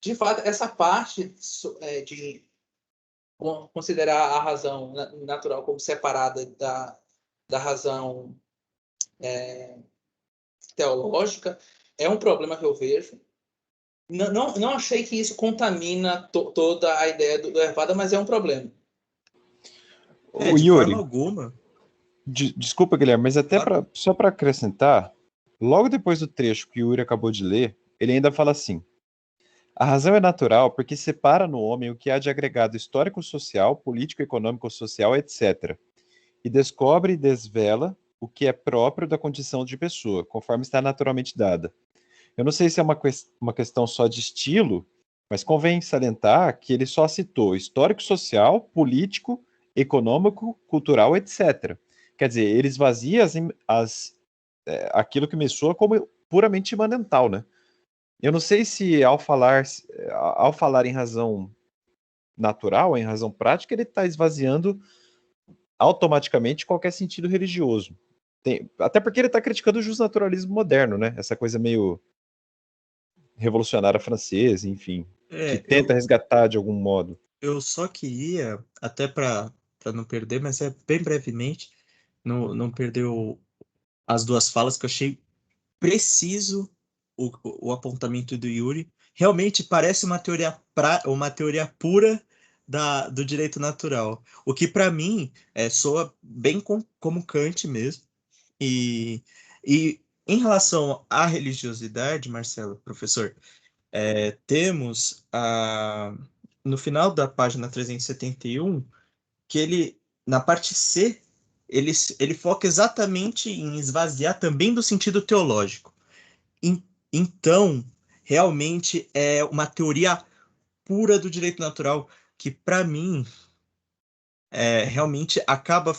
Speaker 3: De fato, essa parte de considerar a razão natural como separada da razão teológica é um problema que eu vejo. Não achei que isso contamina toda a ideia do Hervada, mas é um problema.
Speaker 1: De Yuri,
Speaker 2: forma alguma.
Speaker 1: Desculpa, Guilherme, mas até só para acrescentar, logo depois do trecho que o Yuri acabou de ler, ele ainda fala assim: A razão é natural porque separa no homem o que há de agregado histórico-social, político-econômico-social, etc., e descobre e desvela o que é próprio da condição de pessoa, conforme está naturalmente dada. Eu não sei se é uma questão só de estilo, mas convém salientar que ele só citou histórico-social, político, econômico, cultural, etc. Quer dizer, ele esvazia aquilo que me soa como puramente imanental, né? Eu não sei se ao falar em razão natural, em razão prática, ele está esvaziando automaticamente qualquer sentido religioso. Até porque ele está criticando o justnaturalismo moderno, né? Essa coisa meio revolucionária francesa, enfim, que tenta resgatar de algum modo.
Speaker 2: Eu só queria, até para não perder, mas é bem brevemente, não perder as duas falas, que eu achei preciso o apontamento do Yuri. Realmente parece uma teoria pura do direito natural. O que, para mim, soa bem como Kant mesmo. E em relação à religiosidade, Marcelo, professor, temos no final da página 371 que ele, na parte C, ele foca exatamente em esvaziar também do sentido teológico. Então, realmente é uma teoria pura do direito natural que, para mim, realmente acaba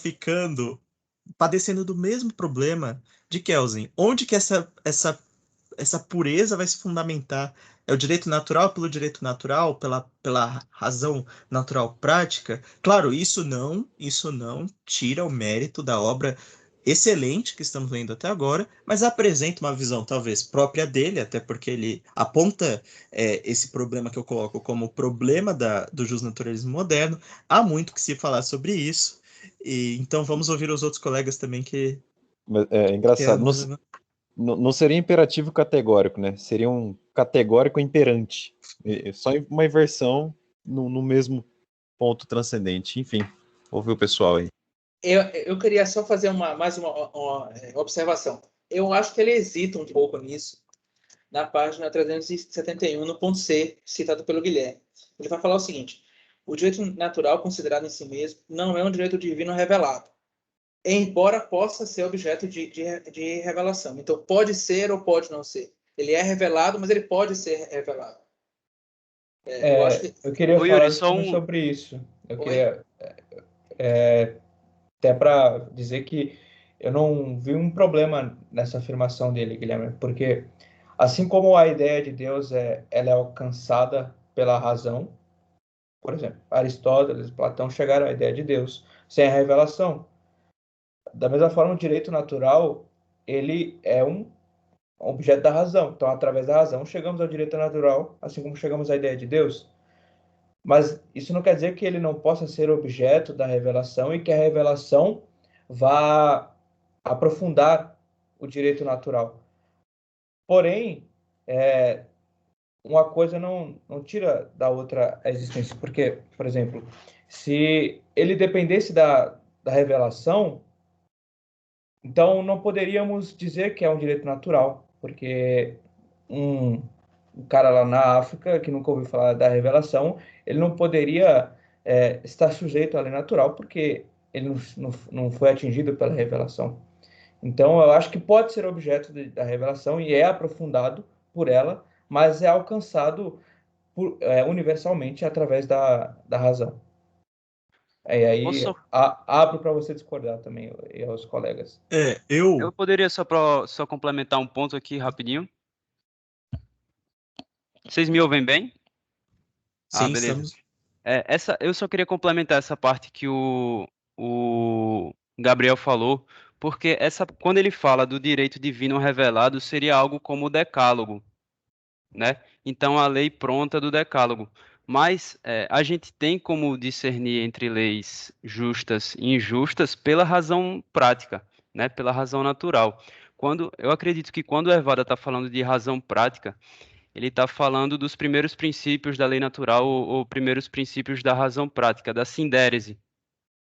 Speaker 2: padecendo do mesmo problema de Kelsen. Onde que essa pureza vai se fundamentar? É o direito natural pelo direito natural, pela razão natural prática? Claro, isso não tira o mérito da obra excelente que estamos lendo até agora, mas apresenta uma visão talvez própria dele, até porque ele aponta esse problema que eu coloco como problema do justnaturalismo moderno. Há muito que se falar sobre isso, e então vamos ouvir os outros colegas também que
Speaker 1: É engraçado.
Speaker 2: que
Speaker 1: Não seria imperativo categórico, né? Seria um categórico imperante. Só uma inversão no mesmo ponto transcendente. Enfim, ouve o pessoal aí.
Speaker 3: Eu queria só fazer mais uma observação. Eu acho que ele hesita um pouco nisso, na página 371, no ponto C, citado pelo Guilherme. Ele vai falar o seguinte: o direito natural considerado em si mesmo não é um direito divino revelado, embora possa ser objeto de revelação. Então, pode ser ou pode não ser. Ele é revelado, mas ele pode ser revelado. Eu acho que...
Speaker 9: Eu queria
Speaker 8: Ô,
Speaker 9: falar
Speaker 8: Yuri, só
Speaker 9: justamente sobre isso. Eu
Speaker 3: Oi?
Speaker 9: queria até para dizer que eu não vi um problema nessa afirmação dele, Guilherme, porque assim como a ideia de Deus ela é alcançada pela razão, por exemplo, Aristóteles, Platão chegaram à ideia de Deus sem a revelação. Da mesma forma, o direito natural ele é um objeto da razão. Então, através da razão, chegamos ao direito natural, assim como chegamos à ideia de Deus. Mas isso não quer dizer que ele não possa ser objeto da revelação e que a revelação vá aprofundar o direito natural. Porém, uma coisa não tira da outra a existência. Porque, por exemplo, se ele dependesse da revelação, então não poderíamos dizer que é um direito natural, porque um cara lá na África que nunca ouviu falar da revelação, ele não poderia estar sujeito à lei natural, porque ele não foi atingido pela revelação. Então, eu acho que pode ser objeto da revelação e é aprofundado por ela, mas é alcançado universalmente através da razão. E aí, abro para você discordar também, e aos colegas.
Speaker 8: Eu poderia só complementar um ponto aqui rapidinho. Vocês me ouvem bem?
Speaker 2: Sim,
Speaker 8: Beleza.
Speaker 2: estamos.
Speaker 8: Eu só queria complementar essa parte que o Gabriel falou, porque quando ele fala do direito divino revelado, seria algo como o decálogo, né? Então, a lei pronta do decálogo. Mas a gente tem como discernir entre leis justas e injustas pela razão prática, né? Pela razão natural. Eu acredito que quando o Evada está falando de razão prática, ele está falando dos primeiros princípios da lei natural ou primeiros princípios da razão prática, da sindérese,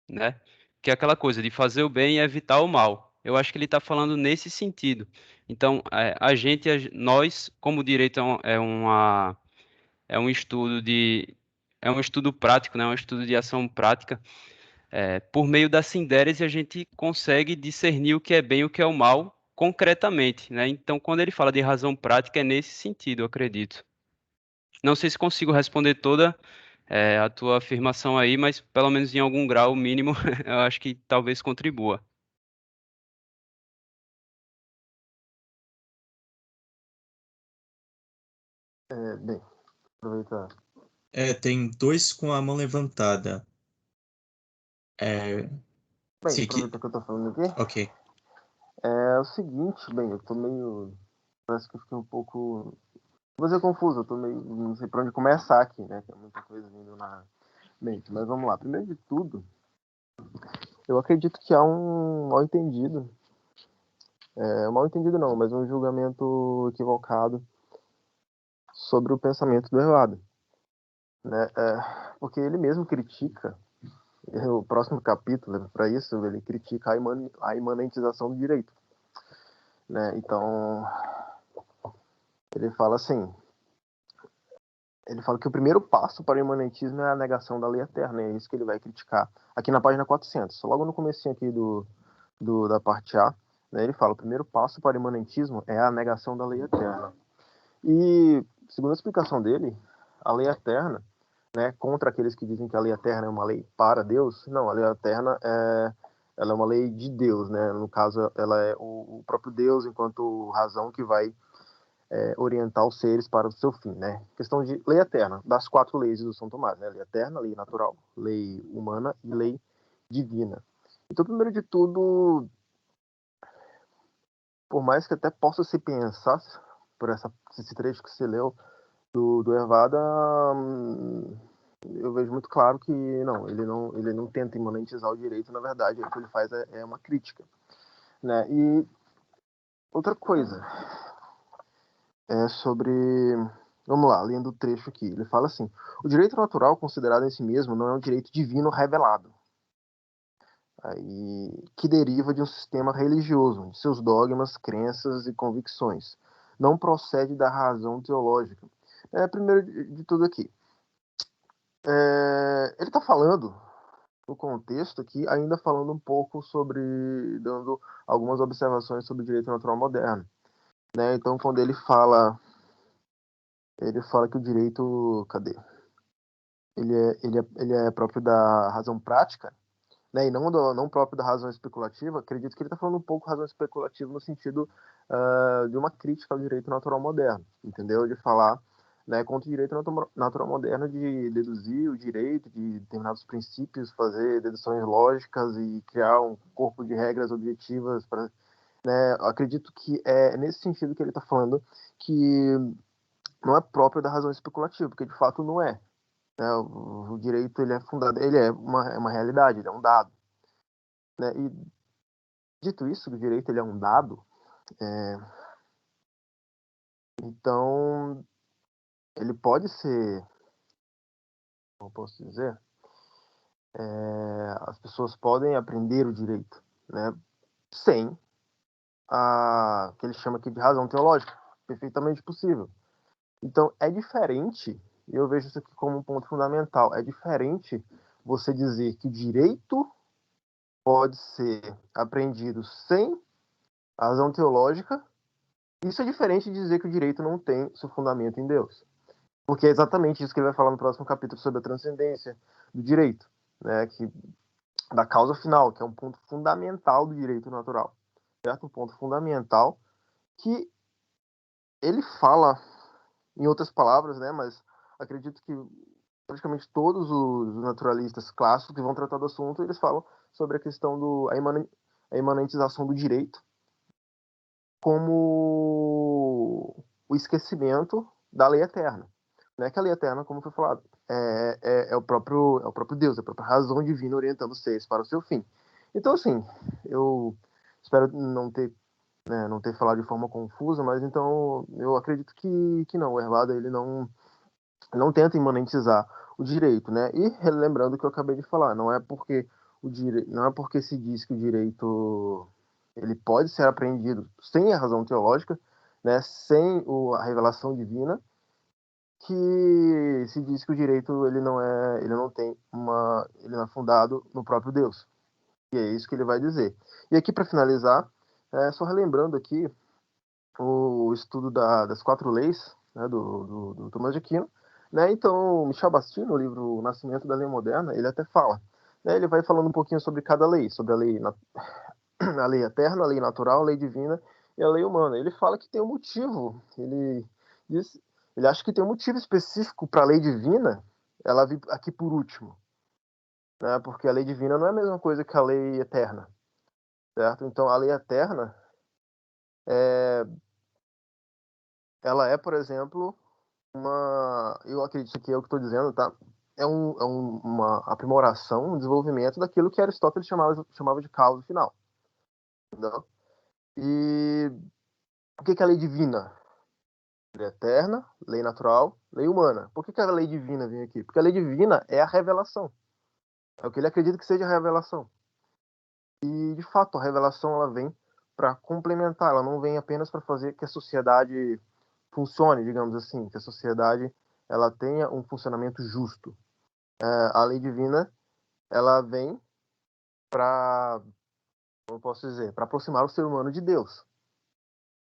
Speaker 8: né? Que é aquela coisa de fazer o bem e evitar o mal. Eu acho que ele está falando nesse sentido. Então, nós, como direito é um estudo é um estudo prático, né? Um estudo de ação prática. Por meio da sindérese, a gente consegue discernir o que é bem e o que é o mal concretamente, né? Então, quando ele fala de razão prática, é nesse sentido, eu acredito. Não sei se consigo responder toda a tua afirmação aí, mas pelo menos em algum grau mínimo, eu acho que talvez contribua.
Speaker 7: Bem, aproveitar.
Speaker 2: Tem dois com a mão levantada.
Speaker 7: Bem,
Speaker 2: Sim,
Speaker 7: aproveitar que eu tô falando aqui.
Speaker 2: ok.
Speaker 7: É o seguinte, bem, eu tô meio. Parece que eu fiquei um pouco. Vou dizer confuso, eu tô meio. Não sei por onde começar aqui, né? Tem muita coisa vindo na mente. Mas vamos lá. Primeiro de tudo, eu acredito que há um mal entendido. Mal entendido não, mas um julgamento equivocado sobre o pensamento do Evado, né? Porque ele mesmo critica, o próximo capítulo, para isso, ele critica a imanentização do direito, né? Então, ele fala assim, ele fala que o primeiro passo para o imanentismo é a negação da lei eterna, é isso que ele vai criticar aqui na página 400, logo no comecinho aqui da parte A, né? Ele fala, o primeiro passo para o imanentismo é a negação da lei eterna. E, segundo a explicação dele, a lei eterna, né, contra aqueles que dizem que a lei eterna é uma lei para Deus, não, a lei eterna ela é uma lei de Deus, né? No caso, ela é o próprio Deus enquanto razão que vai orientar os seres para o seu fim, né? Questão de lei eterna, das 4 leis do São Tomás, né? Lei eterna, lei natural, lei humana e lei divina. Então, primeiro de tudo, por mais que até possa se pensar por esse trecho que você leu do Evada, eu vejo muito claro que ele não tenta imanentizar o direito, na verdade, o que ele faz é uma crítica, né? E outra coisa é sobre, vamos lá, lendo o trecho aqui, ele fala assim: o direito natural considerado em si mesmo não é um direito divino revelado, aí, que deriva de um sistema religioso, de seus dogmas, crenças e convicções. Não procede da razão teológica. Primeiro de tudo aqui, ele está falando, no contexto aqui, ainda falando um pouco dando algumas observações sobre o direito natural moderno, né? Então, quando ele fala que o direito, cadê? Ele é próprio da razão prática, né? E não próprio da razão especulativa. Acredito que ele está falando um pouco razão especulativa no sentido de uma crítica ao direito natural moderno, entendeu? De falar, né, contra o direito natural moderno, de deduzir o direito de determinados princípios, fazer deduções lógicas e criar um corpo de regras objetivas para, né? Acredito que é nesse sentido que ele está falando que não é próprio da razão especulativa, porque de fato não é, né? O direito ele é fundado, ele é uma realidade, ele é um dado, né? E dito isso, que o direito ele é um dado, então ele pode ser, como posso dizer, as pessoas podem aprender o direito, né, sem que ele chama aqui de razão teológica, perfeitamente possível. Então é diferente, e eu vejo isso aqui como um ponto fundamental, é diferente você dizer que o direito pode ser aprendido sem razão teológica. Isso é diferente de dizer que o direito não tem seu fundamento em Deus. Porque é exatamente isso que ele vai falar no próximo capítulo sobre a transcendência do direito, né? Da causa final, que é um ponto fundamental do direito natural. Certo? Um ponto fundamental que ele fala, em outras palavras, né? Mas acredito que praticamente todos os naturalistas clássicos que vão tratar do assunto, eles falam sobre a questão a imanentização do direito como o esquecimento da lei eterna, né? Que a lei eterna, como foi falado, é o próprio Deus, é a própria razão divina orientando os seres para o seu fim. Então, assim, eu espero não ter falado de forma confusa, mas então eu acredito que não, o Hervado ele não tenta imanentizar o direito, né? E lembrando o que eu acabei de falar, não é porque se diz que o direito ele pode ser apreendido sem a razão teológica, né? Sem a revelação divina, que se diz que o direito ele não é fundado no próprio Deus. E é isso que ele vai dizer. E aqui, para finalizar, só relembrando aqui o estudo das 4 leis, né, do Tomás de Aquino, né? Então, Michel Bastien, no livro O Nascimento da Lei Moderna, ele até fala, né, ele vai falando um pouquinho sobre cada lei, sobre a lei eterna, a lei natural, a lei divina e a lei humana. Ele fala que tem um motivo, ele acha que tem um motivo específico para a lei divina, ela vir aqui por último, né? Porque a lei divina não é a mesma coisa que a lei eterna, certo? Então, a lei eterna ela é, por exemplo, eu acredito que é o que estou dizendo, tá? Uma aprimoração, um desenvolvimento daquilo que Aristóteles chamava de causa final. Entendeu? E o que é a lei divina? Lei eterna, lei natural, lei humana. Por que a lei divina vem aqui? Porque a lei divina é a revelação. É o que ele acredita que seja a revelação. E, de fato, a revelação ela vem para complementar, ela não vem apenas para fazer que a sociedade funcione, digamos assim, que a sociedade ela tenha um funcionamento justo. A lei divina ela vem para, como posso dizer, para aproximar o ser humano de Deus.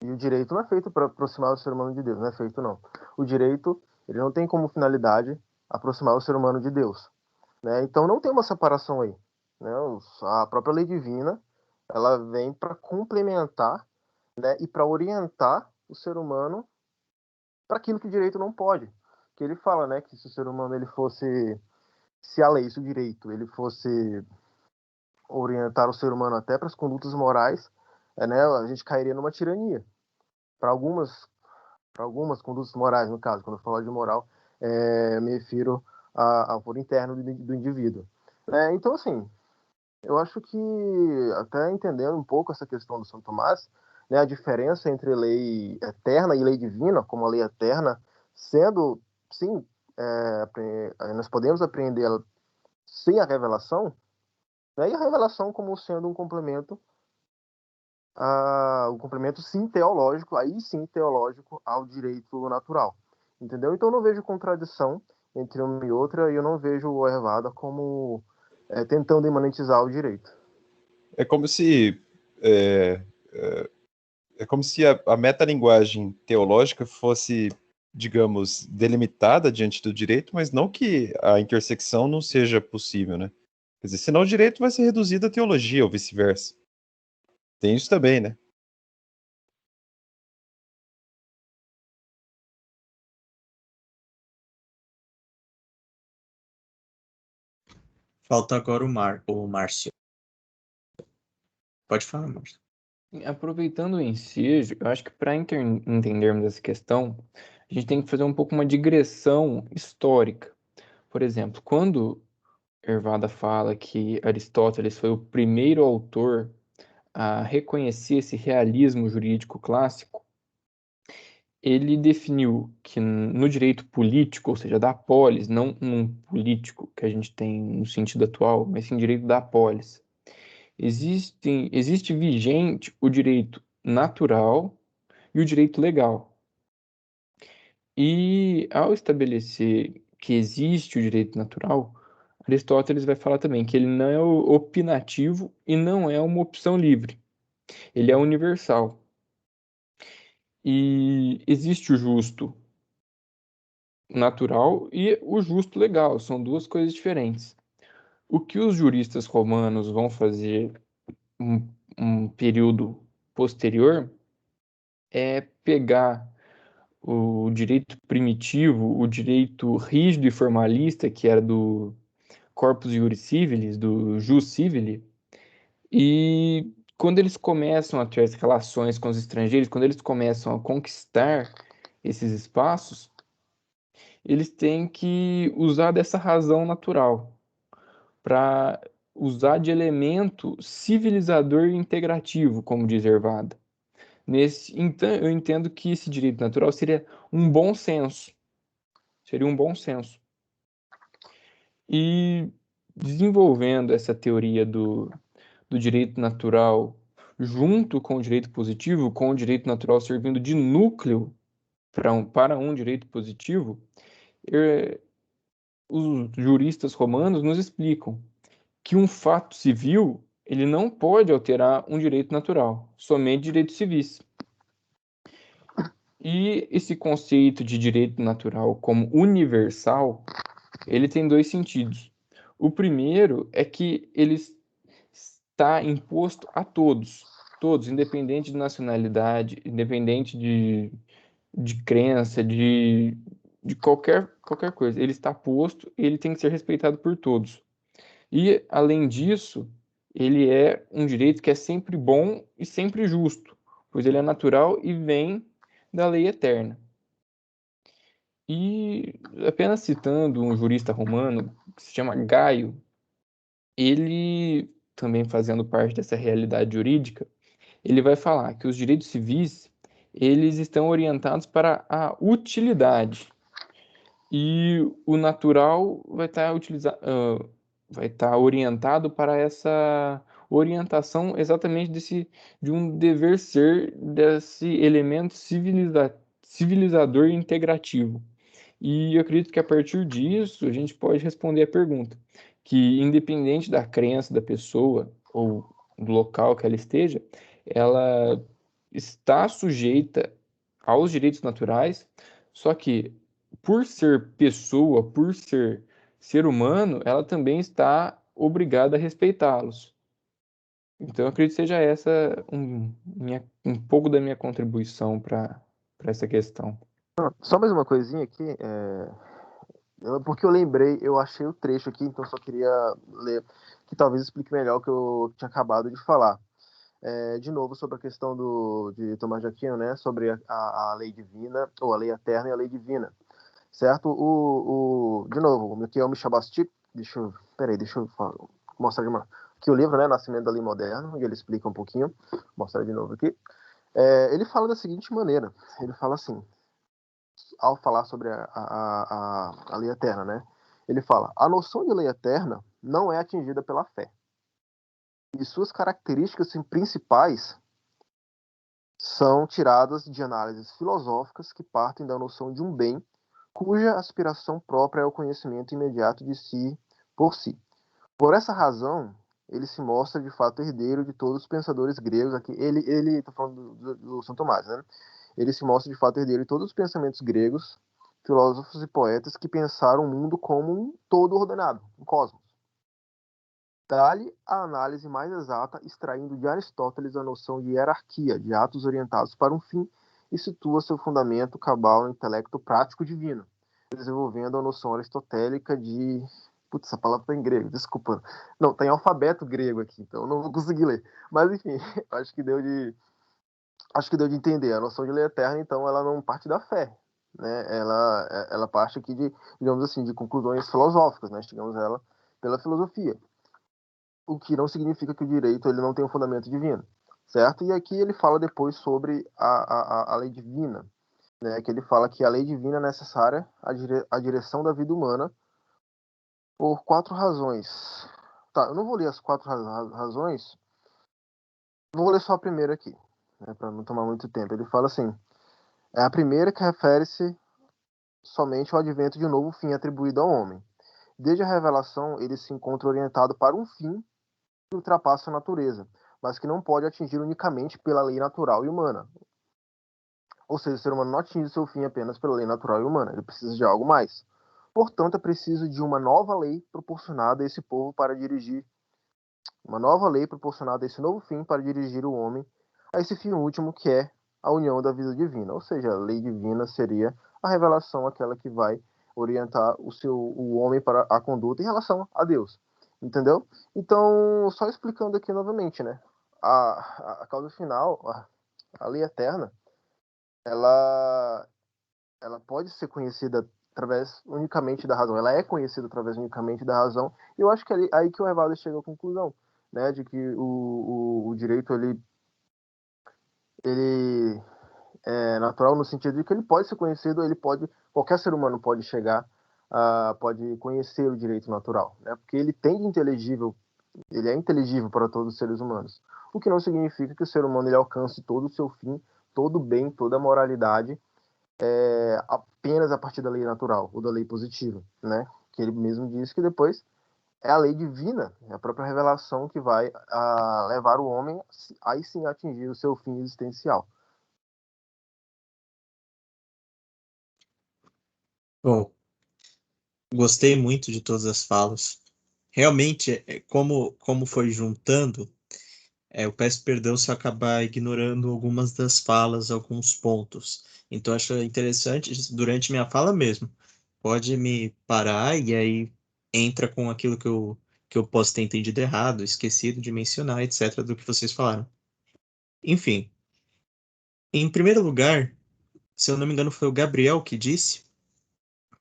Speaker 7: E o direito não é feito para aproximar o ser humano de Deus, não é feito não. O direito ele não tem como finalidade aproximar o ser humano de Deus, né? Então não tem uma separação aí, né? A própria lei divina ela vem para complementar, né, e para orientar o ser humano para aquilo que o direito não pode. Que ele fala, né, que se o ser humano ele fosse, se a lei, se o direito, ele fosse orientar o ser humano até para as condutas morais, né, a gente cairia numa tirania. Para algumas condutas morais, no caso, quando eu falo de moral, me refiro ao foro interno do indivíduo. Então, assim, eu acho que, até entendendo um pouco essa questão do São Tomás, né, a diferença entre lei eterna e lei divina, como a lei eterna, sendo, sim, nós podemos apreendê-la sem a revelação, né, e a revelação como sendo um complemento, sim teológico, aí sim teológico ao direito natural, entendeu? Então eu não vejo contradição entre uma e outra, e eu não vejo o Ervada como tentando imanentizar o direito.
Speaker 1: É como se a metalinguagem teológica fosse, digamos, delimitada diante do direito, mas não que a intersecção não seja possível, né? Quer dizer, senão o direito vai ser reduzido à teologia ou vice-versa. Tem isso também, né?
Speaker 2: Falta agora o Márcio. Pode falar, Márcio.
Speaker 9: Aproveitando o ensejo, eu acho que para entendermos essa questão, a gente tem que fazer um pouco uma digressão histórica. Por exemplo, quando Ervada fala que Aristóteles foi o primeiro autor a reconhecer esse realismo jurídico clássico, ele definiu que no direito político, ou seja, da polis, não num político que a gente tem no sentido atual, mas sim direito da polis, existe vigente o direito natural e o direito legal. E ao estabelecer que existe o direito natural, Aristóteles vai falar também que ele não é opinativo e não é uma opção livre. Ele é universal. E existe o justo natural e o justo legal, são duas coisas diferentes. O que os juristas romanos vão fazer um período posterior é pegar o direito primitivo, o direito rígido e formalista, que era do Corpus Iuris Civilis, do Jus Civili, e quando eles começam a ter as relações com os estrangeiros, quando eles começam a conquistar esses espaços, eles têm que usar dessa razão natural para usar de elemento civilizador e integrativo, como diz Ervada. Então, eu entendo que esse direito natural seria um bom senso. Seria um bom senso. E desenvolvendo essa teoria do direito natural junto com o direito positivo, com o direito natural servindo de núcleo para um direito positivo, os juristas romanos nos explicam que um fato civil ele não pode alterar um direito natural, somente direitos civis. E esse conceito de direito natural como universal, ele tem dois sentidos. O primeiro é que ele está imposto a todos, independente de nacionalidade, independente de crença, de qualquer coisa. Ele está posto e ele tem que ser respeitado por todos. E, além disso, ele é um direito que é sempre bom e sempre justo, pois ele é natural e vem da lei eterna. E, apenas citando um jurista romano que se chama Gaio, ele, também fazendo parte dessa realidade jurídica, ele vai falar que os direitos civis, eles estão orientados para a utilidade, e o natural vai estar orientado para essa orientação exatamente de um dever ser, desse elemento civilizador e integrativo. E eu acredito que a partir disso a gente pode responder a pergunta, que independente da crença da pessoa ou do local que ela esteja, ela está sujeita aos direitos naturais, só que por ser pessoa, por ser humano, ela também está obrigada a respeitá-los. Então, eu acredito que seja essa um pouco da minha contribuição para essa questão.
Speaker 7: Só mais uma coisinha aqui, porque eu lembrei, eu achei o trecho aqui, então só queria ler, que talvez explique melhor o que eu tinha acabado de falar. De novo, sobre a questão de Tomás de Aquino, né, sobre a lei divina, ou a lei eterna e a lei divina, certo? De novo, o Michel Michabasti, deixa eu mostrar de uma, que o livro, né, Nascimento da Lei Moderna, e ele explica um pouquinho, vou mostrar de novo aqui. Ele fala da seguinte maneira, ele fala assim, ao falar sobre a lei eterna, né, ele fala, a noção de lei eterna não é atingida pela fé, e suas características principais são tiradas de análises filosóficas que partem da noção de um bem cuja aspiração própria é o conhecimento imediato de si por si. Por essa razão, ele se mostra de fato herdeiro de todos os pensadores gregos. Aqui ele está falando do São Tomás, né? Ele se mostra de fato herdeiro de todos os pensamentos gregos, filósofos e poetas que pensaram o mundo como um todo ordenado, um cosmos. Dá-lhe a análise mais exata, extraindo de Aristóteles a noção de hierarquia, de atos orientados para um fim, e situa seu fundamento cabal no intelecto prático divino, desenvolvendo a noção aristotélica de... Putz, essa palavra está em grego, desculpa. Não, está em alfabeto grego aqui, então eu não vou conseguir ler. Mas, enfim, acho que deu de entender. A noção de lei eterna, então, ela não parte da fé, né? Ela parte aqui de, digamos assim, de conclusões filosóficas, né? Chegamos a ela pela filosofia. O que não significa que o direito ele não tem um fundamento divino, certo? E aqui ele fala depois sobre a lei divina, né? Que ele fala que a lei divina é necessária à direção da vida humana por 4 razões. Tá, eu não vou ler as 4 razões, vou ler só a primeira aqui, né, para não tomar muito tempo. Ele fala assim, a primeira que refere-se somente ao advento de um novo fim atribuído ao homem. Desde a revelação, ele se encontra orientado para um fim que ultrapassa a natureza, mas que não pode atingir unicamente pela lei natural e humana. Ou seja, o ser humano não atinge seu fim apenas pela lei natural e humana, ele precisa de algo mais. Portanto, é preciso de uma nova lei proporcionada a esse povo para dirigir, uma nova lei proporcionada a esse novo fim para dirigir o homem a esse fim último que é a união da vida divina. Ou seja, a lei divina seria a revelação, aquela que vai orientar o homem para a conduta em relação a Deus. Entendeu? Então, só explicando aqui novamente, né? A causa final, a lei eterna, ela pode ser conhecida através unicamente da razão. Ela é conhecida através unicamente da razão. E eu acho que é aí que o Evaldo chega à conclusão, né? De que o direito, ele é natural no sentido de que ele pode ser conhecido, qualquer ser humano pode chegar, pode conhecer o direito natural, né? Porque ele é inteligível para todos os seres humanos. O que não significa que o ser humano ele alcance todo o seu fim, todo o bem, toda a moralidade apenas a partir da lei natural ou da lei positiva, né? Que ele mesmo diz que depois é a lei divina, é a própria revelação que vai levar o homem aí sim a atingir o seu fim existencial.
Speaker 2: Bom, gostei muito de todas as falas. Realmente, como foi juntando, eu peço perdão se eu acabar ignorando algumas das falas, alguns pontos. Então, acho interessante, durante minha fala mesmo, pode me parar e aí entra com aquilo que eu posso ter entendido errado, esquecido de mencionar, etc., do que vocês falaram. Enfim, em primeiro lugar, se eu não me engano, foi o Gabriel que disse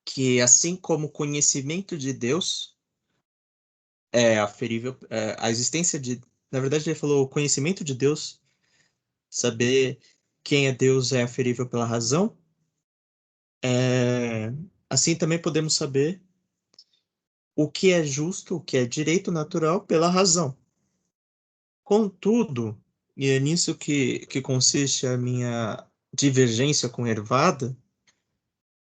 Speaker 2: que, assim como o conhecimento de Deus é aferível, a existência de. Na verdade, ele falou o conhecimento de Deus, saber quem é Deus é aferível pela razão. Assim também podemos saber o que é justo, o que é direito natural pela razão. Contudo, e é nisso que consiste a minha divergência com Hervada,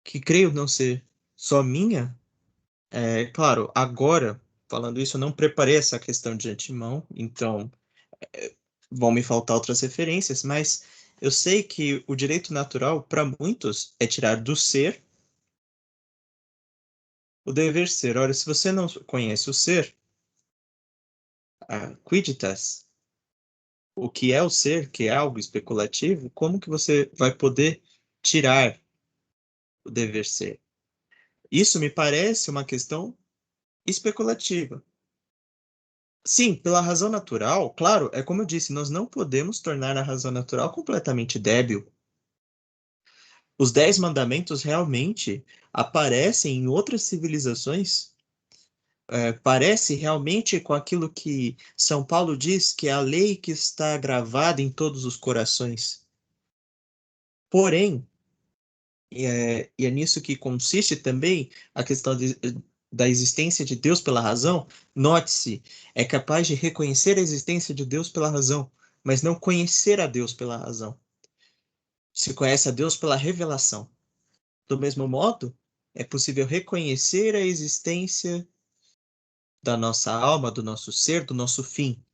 Speaker 2: que creio não ser só minha, claro, agora, falando isso, eu não preparei essa questão de antemão, então vão me faltar outras referências, mas eu sei que o direito natural, para muitos, é tirar do ser o dever ser. Ora, se você não conhece o ser, a quidditas, o que é o ser, que é algo especulativo, como que você vai poder tirar o dever ser? Isso me parece uma questão especulativa. Sim, pela razão natural, claro, é como eu disse, nós não podemos tornar a razão natural completamente débil. Os 10 mandamentos realmente aparecem em outras civilizações. Parece realmente com aquilo que São Paulo diz, que é a lei que está gravada em todos os corações. Porém, e é nisso que consiste também a questão da existência de Deus pela razão. Note-se, é capaz de reconhecer a existência de Deus pela razão, mas não conhecer a Deus pela razão. Se conhece a Deus pela revelação. Do mesmo modo, é possível reconhecer a existência da nossa alma, do nosso ser, do nosso fim.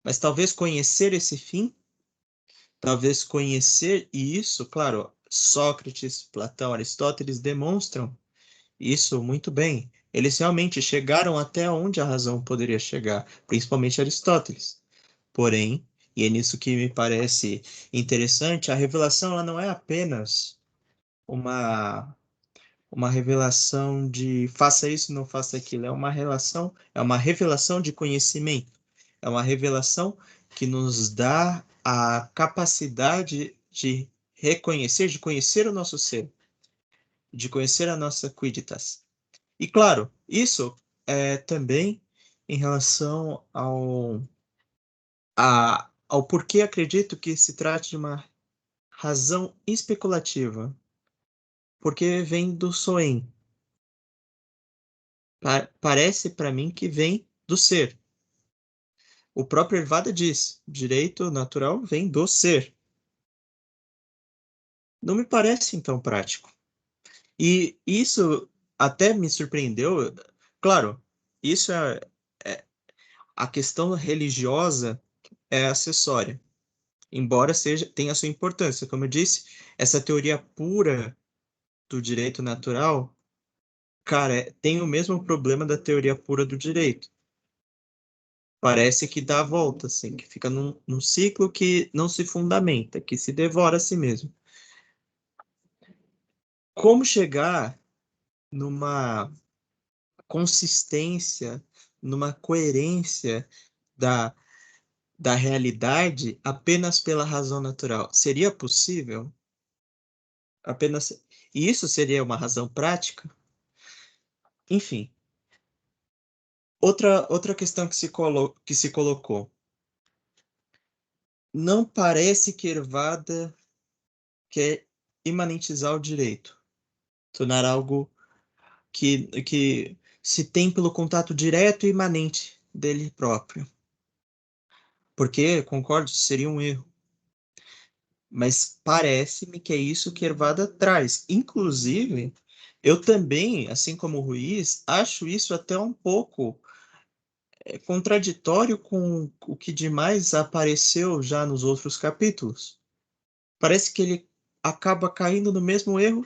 Speaker 2: Mas talvez conhecer esse fim, talvez conhecer, e isso, claro, Sócrates, Platão, Aristóteles demonstram isso muito bem. Eles realmente chegaram até onde a razão poderia chegar, principalmente Aristóteles. Porém, e é nisso que me parece interessante, a revelação ela não é apenas uma revelação de faça isso, não faça aquilo. É uma revelação de conhecimento. É uma revelação que nos dá a capacidade de reconhecer, de conhecer o nosso ser, de conhecer a nossa quidditas. E claro, isso é também em relação ao porquê acredito que se trata de uma razão especulativa. Porque vem do Soen. Parece para mim que vem do ser. O próprio Hervada diz: direito natural vem do ser. Não me parece então prático. E isso até me surpreendeu. Claro, isso é a questão religiosa é acessória, embora tenha sua importância. Como eu disse, essa teoria pura do direito natural, cara, tem o mesmo problema da teoria pura do direito. Parece que dá a volta, assim, que fica num ciclo que não se fundamenta, que se devora a si mesmo. Como chegar numa consistência, numa coerência da, da realidade apenas pela razão natural? Seria possível? Apenas. E isso seria uma razão prática? Enfim. Outra questão que se colocou. Não parece que Hervada quer imanentizar o direito, tornar algo que se tem pelo contato direto e imanente dele próprio. Porque, concordo, seria um erro. Mas parece-me que é isso que Hervada traz. Inclusive, eu também, assim como o Ruiz, acho isso até um pouco contraditório com o que demais apareceu já nos outros capítulos. Parece que ele acaba caindo no mesmo erro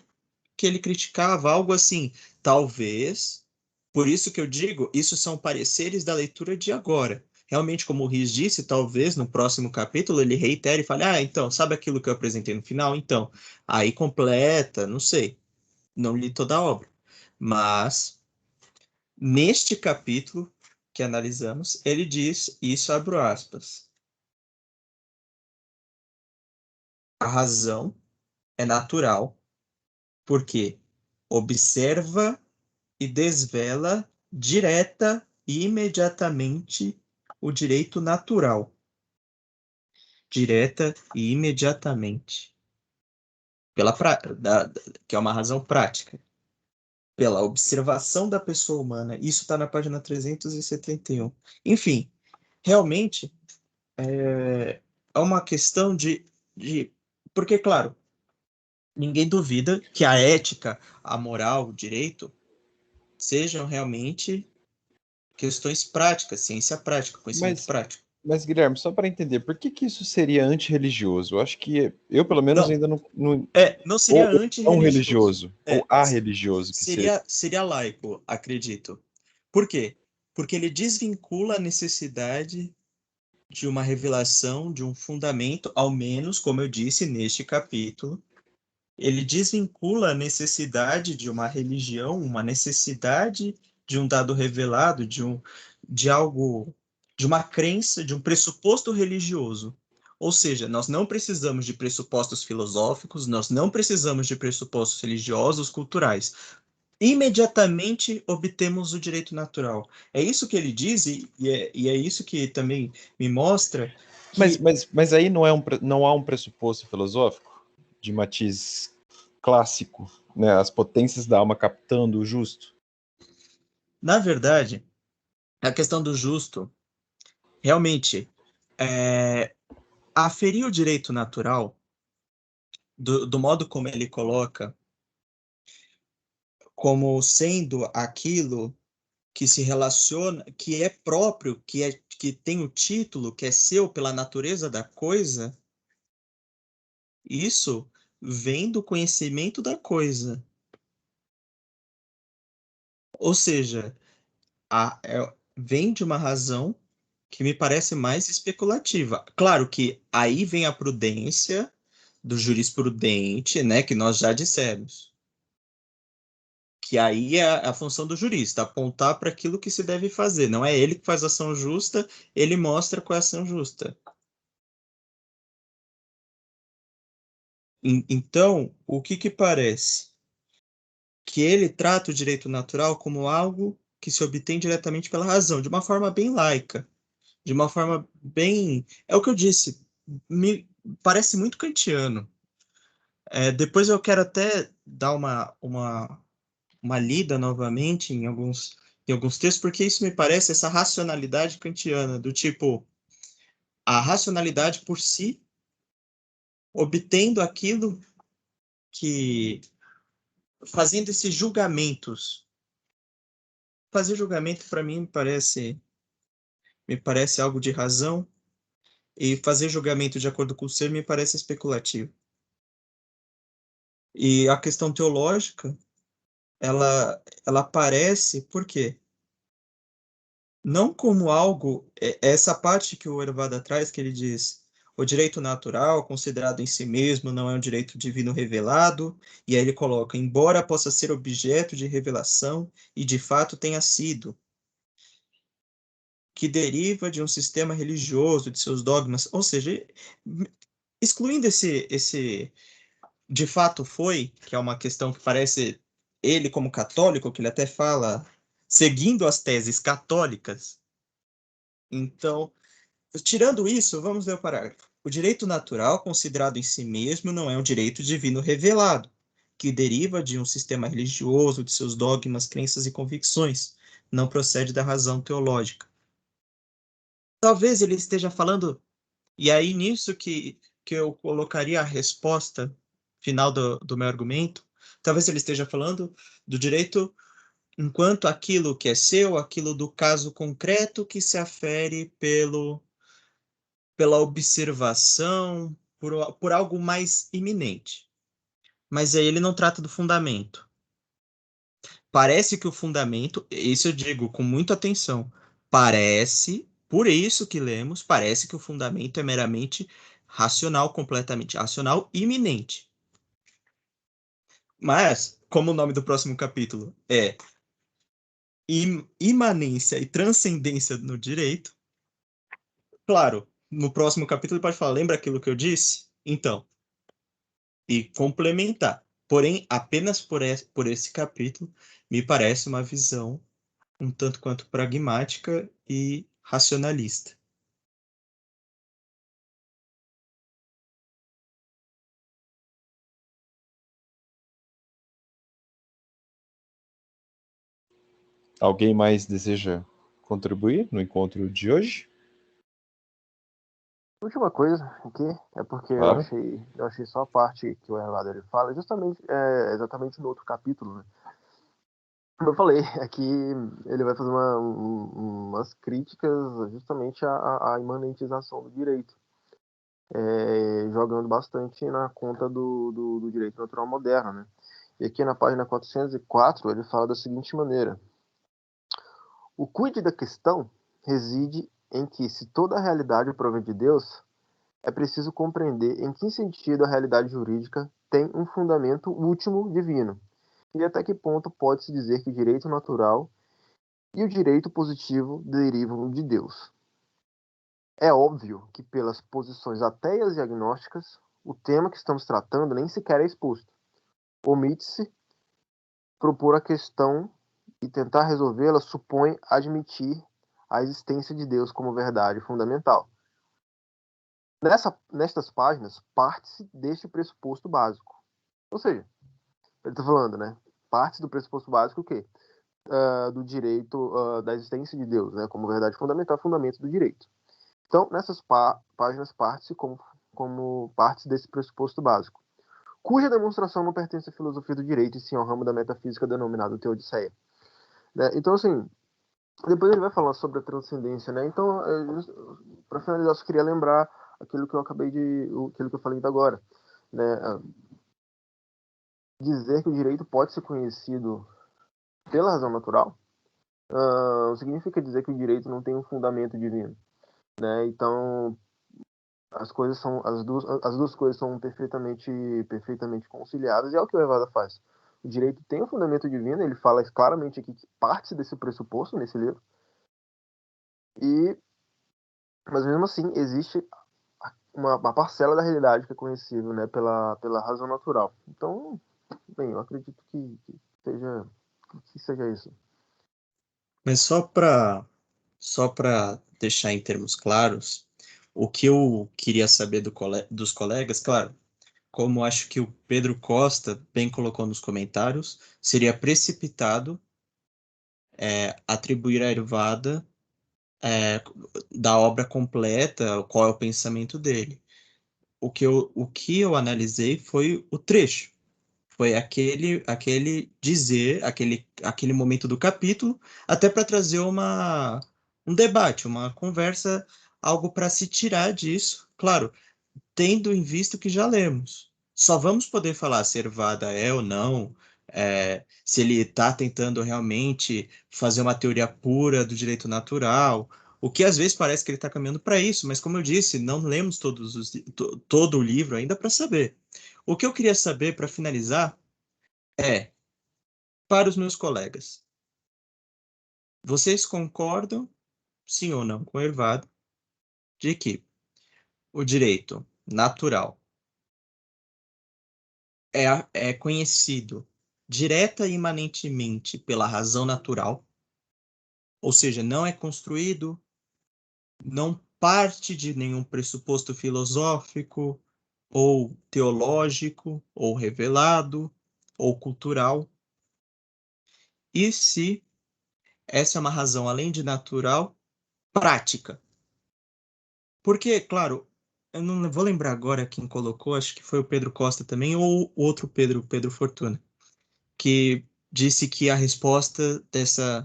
Speaker 2: que ele criticava, algo assim. Talvez, por isso que eu digo, isso são pareceres da leitura de agora. Realmente, como o Riz disse, talvez no próximo capítulo ele reitere e fale, então, sabe aquilo que eu apresentei no final? Então, aí completa, não sei. Não li toda a obra. Mas, neste capítulo que analisamos, ele diz, isso abro aspas, a razão é natural, porque observa e desvela direta e imediatamente o direito natural. Direta e imediatamente. Que é uma razão prática. Pela observação da pessoa humana. Isso está na página 371. Enfim, realmente é uma questão de... Porque, claro, ninguém duvida que a ética, a moral, o direito sejam realmente questões práticas, ciência prática, conhecimento
Speaker 1: Mas,
Speaker 2: prático.
Speaker 1: mas Guilherme, só para entender, por que isso seria antirreligioso? Eu acho que eu, pelo menos,
Speaker 2: Não,
Speaker 1: ainda não
Speaker 2: não seria
Speaker 1: ou não
Speaker 2: antirreligioso.
Speaker 1: religioso, ou religioso que seja.
Speaker 2: Seria laico, acredito. Por quê? Porque ele desvincula a necessidade de uma revelação, de um fundamento, ao menos, como eu disse neste capítulo, ele desvincula a necessidade de uma religião, uma necessidade de um dado revelado, de algo, de uma crença, de um pressuposto religioso. Ou seja, nós não precisamos de pressupostos filosóficos, nós não precisamos de pressupostos religiosos, culturais. Imediatamente obtemos o direito natural. É isso que ele diz, e é isso que também me mostra que,
Speaker 1: Mas aí não há um pressuposto filosófico de matiz clássico, né? As potências da alma captando o justo.
Speaker 2: na verdade, a questão do justo, realmente, aferir o direito natural, do modo como ele coloca, como sendo aquilo que se relaciona, que é próprio, que tem o título, que é seu pela natureza da coisa, isso vem do conhecimento da coisa. Ou seja, vem de uma razão que me parece mais especulativa. Claro que aí vem a prudência do jurisprudente, né, que nós já dissemos. Que aí é a função do jurista, apontar para aquilo que se deve fazer. Não é ele que faz a ação justa, ele mostra qual é a ação justa. Então, o que parece? Que ele trata o direito natural como algo que se obtém diretamente pela razão, de uma forma bem laica, de uma forma bem... É o que eu disse, me parece muito kantiano. Depois eu quero até dar uma lida novamente em alguns textos, porque isso me parece essa racionalidade kantiana, do tipo, a racionalidade por si, obtendo aquilo que... fazendo esses julgamentos. Fazer julgamento, para mim, me parece algo de razão, e fazer julgamento de acordo com o ser me parece especulativo. E a questão teológica, ela aparece, por quê? Não como algo, essa parte que o Hervada traz, que ele diz, o direito natural, considerado em si mesmo, não é um direito divino revelado, e aí ele coloca, embora possa ser objeto de revelação, e de fato tenha sido, que deriva de um sistema religioso, de seus dogmas, ou seja, excluindo esse de fato foi, que é uma questão que parece ele como católico, que ele até fala, seguindo as teses católicas. Então, tirando isso, vamos ler o parágrafo. O direito natural, considerado em si mesmo, não é um direito divino revelado, que deriva de um sistema religioso, de seus dogmas, crenças e convicções, não procede da razão teológica. Talvez ele esteja falando, e aí nisso que que eu colocaria a resposta final do meu argumento, talvez ele esteja falando do direito enquanto aquilo que é seu, aquilo do caso concreto que se afere pela observação, por algo mais iminente. Mas aí ele não trata do fundamento. Parece que o fundamento, isso eu digo com muita atenção, parece, por isso que lemos, parece que o fundamento é meramente racional, completamente racional, iminente. Mas, como o nome do próximo capítulo é imanência e transcendência no direito, claro, no próximo capítulo ele pode falar, lembra aquilo que eu disse? Então, e complementar. Porém, apenas por esse capítulo, me parece uma visão um tanto quanto pragmática e racionalista.
Speaker 1: Alguém mais deseja contribuir no encontro de hoje?
Speaker 7: Última coisa aqui, é porque
Speaker 1: Claro.
Speaker 7: eu achei só a parte que o Erlado ele fala, exatamente no outro capítulo, né? Como eu falei, aqui ele vai fazer umas críticas justamente à imanentização do direito, jogando bastante na conta do direito natural moderno, né? E aqui na página 404 ele fala da seguinte maneira: o quid da questão reside em que, se toda a realidade provém de Deus, é preciso compreender em que sentido a realidade jurídica tem um fundamento último divino, e até que ponto pode-se dizer que o direito natural e o direito positivo derivam de Deus. É óbvio que, pelas posições ateias e agnósticas, o tema que estamos tratando nem sequer é exposto. Omite-se propor a questão e tentar resolvê-la supõe admitir a existência de Deus como verdade fundamental. Nestas páginas, parte-se deste pressuposto básico. Ou seja, ele está falando, né? Parte do pressuposto básico o quê? Do direito, da existência de Deus, né? Como verdade fundamental, fundamento do direito. Então, nessas páginas, parte-se como parte desse pressuposto básico, cuja demonstração não pertence à filosofia do direito e sim ao ramo da metafísica denominado Teodiceia. Né? Então, assim, depois ele vai falar sobre a transcendência, né? Então, para finalizar, eu só queria lembrar aquilo que eu falei ainda agora, né? Dizer que o direito pode ser conhecido pela razão natural significa dizer que o direito não tem um fundamento divino, né? Então, as duas coisas são perfeitamente conciliadas, e é o que o Evada faz. O direito tem um fundamento divino, ele fala claramente aqui que parte desse pressuposto nesse livro, mas mesmo assim existe uma parcela da realidade que é conhecível, né, pela razão natural. Então, bem, eu acredito que seja isso.
Speaker 2: Mas só para deixar em termos claros, o que eu queria saber dos colegas, claro, como acho que o Pedro Costa bem colocou nos comentários, seria precipitado atribuir a Ervada da obra completa, qual é o pensamento dele. O que eu analisei foi o trecho. Foi aquele dizer, aquele momento do capítulo, até para trazer um debate, uma conversa, algo para se tirar disso. Claro, tendo em vista que já lemos. Só vamos poder falar se Ervada é ou não, se ele está tentando realmente fazer uma teoria pura do direito natural, o que às vezes parece que ele está caminhando para isso, mas como eu disse, não lemos todo o livro ainda para saber. O que eu queria saber para finalizar é, para os meus colegas, vocês concordam, sim ou não, com o Ervado, de que o direito natural é conhecido direta e imanentemente pela razão natural, ou seja, não é construído, não parte de nenhum pressuposto filosófico, ou teológico, ou revelado, ou cultural. E se essa é uma razão, além de natural, prática? Porque, claro, eu não vou lembrar agora quem colocou, acho que foi o Pedro Costa também, ou o outro Pedro, Pedro Fortuna, que disse que a resposta dessa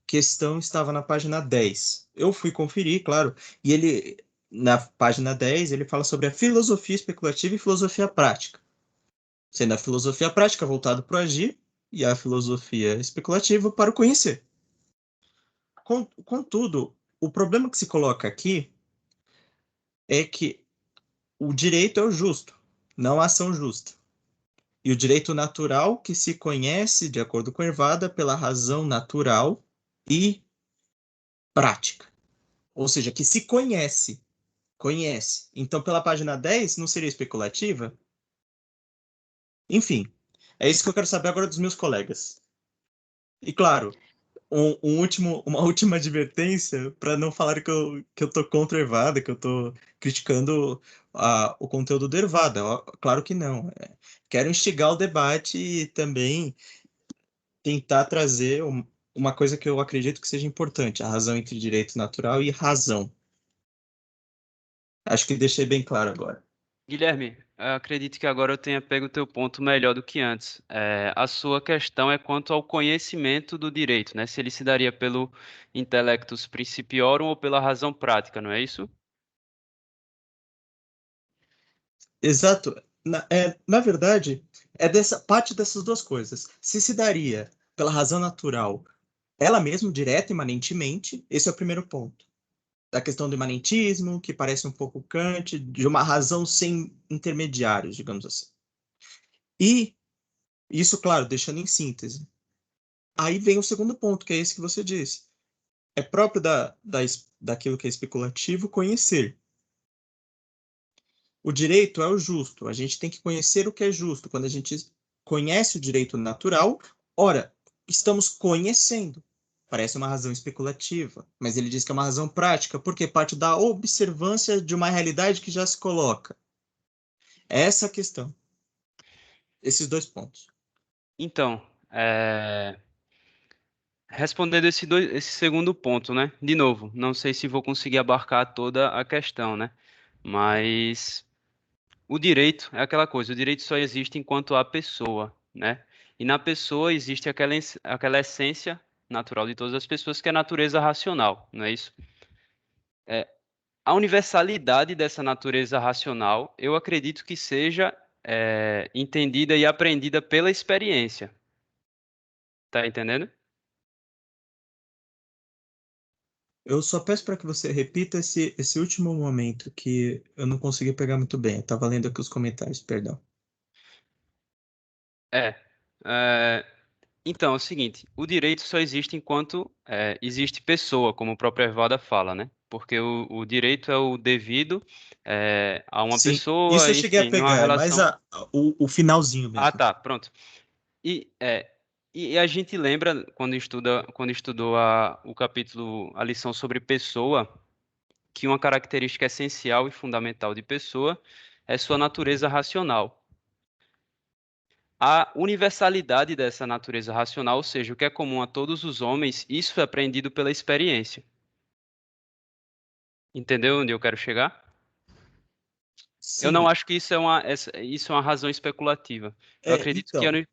Speaker 2: questão estava na página 10. Eu fui conferir, claro, e ele, na página 10, ele fala sobre a filosofia especulativa e filosofia prática, sendo a filosofia prática voltada para o agir e a filosofia especulativa para o conhecer. Contudo, o problema que se coloca aqui é que o direito é o justo, não a ação justa. E o direito natural que se conhece, de acordo com Hervada, pela razão natural e prática. Ou seja, que se conhece. Então, pela página 10, não seria especulativa? Enfim, é isso que eu quero saber agora dos meus colegas. E claro, uma última advertência para não falar que eu tô contra o Hervada, que eu tô criticando o conteúdo do Hervada. Claro que não. Quero instigar o debate e também tentar trazer uma coisa que eu acredito que seja importante, a razão entre direito natural e razão. Acho que deixei bem claro agora.
Speaker 8: Guilherme, eu acredito que agora eu tenha pego o teu ponto melhor do que antes. A sua questão é quanto ao conhecimento do direito, né? Se ele se daria pelo intellectus principiorum ou pela razão prática, não é isso?
Speaker 2: Exato. Na verdade, parte dessas duas coisas. Se daria pela razão natural, ela mesma, direta, imanentemente, esse é o primeiro ponto. Da questão do imanentismo, que parece um pouco Kant, de uma razão sem intermediários, digamos assim. E isso, claro, deixando em síntese. Aí vem o segundo ponto, que é esse que você disse. É próprio daquilo que é especulativo conhecer. O direito é o justo. A gente tem que conhecer o que é justo. Quando a gente conhece o direito natural, ora, estamos conhecendo. Parece uma razão especulativa, mas ele diz que é uma razão prática, porque parte da observância de uma realidade que já se coloca. Essa é a questão. Esses dois pontos.
Speaker 8: Então, respondendo esse segundo ponto, né? De novo, não sei se vou conseguir abarcar toda a questão, né? Mas o direito é aquela coisa, o direito só existe enquanto há pessoa, né? E na pessoa existe aquela essência natural de todas as pessoas, que é a natureza racional, não é isso? A universalidade dessa natureza racional, eu acredito que seja entendida e aprendida pela experiência. Tá entendendo?
Speaker 2: Eu só peço para que você repita esse último momento que eu não consegui pegar muito bem. Eu estava lendo aqui os comentários, perdão.
Speaker 8: Então, é o seguinte, o direito só existe enquanto existe pessoa, como o próprio Hervada fala, né? Porque o direito é o devido a uma
Speaker 2: Sim, isso
Speaker 8: pessoa,
Speaker 2: eu cheguei a
Speaker 8: enfim, numa
Speaker 2: pegar, é mais
Speaker 8: relação.
Speaker 2: o finalzinho
Speaker 8: Ah,
Speaker 2: mesmo.
Speaker 8: tá, pronto. E a gente lembra, quando estudou o capítulo, a lição sobre pessoa, que uma característica essencial e fundamental de pessoa é sua natureza racional. A universalidade dessa natureza racional, ou seja, o que é comum a todos os homens, isso é aprendido pela experiência. Entendeu onde eu quero chegar? Eu não
Speaker 2: Sim,
Speaker 8: acho que isso é uma razão especulativa. Eu acredito que
Speaker 2: então,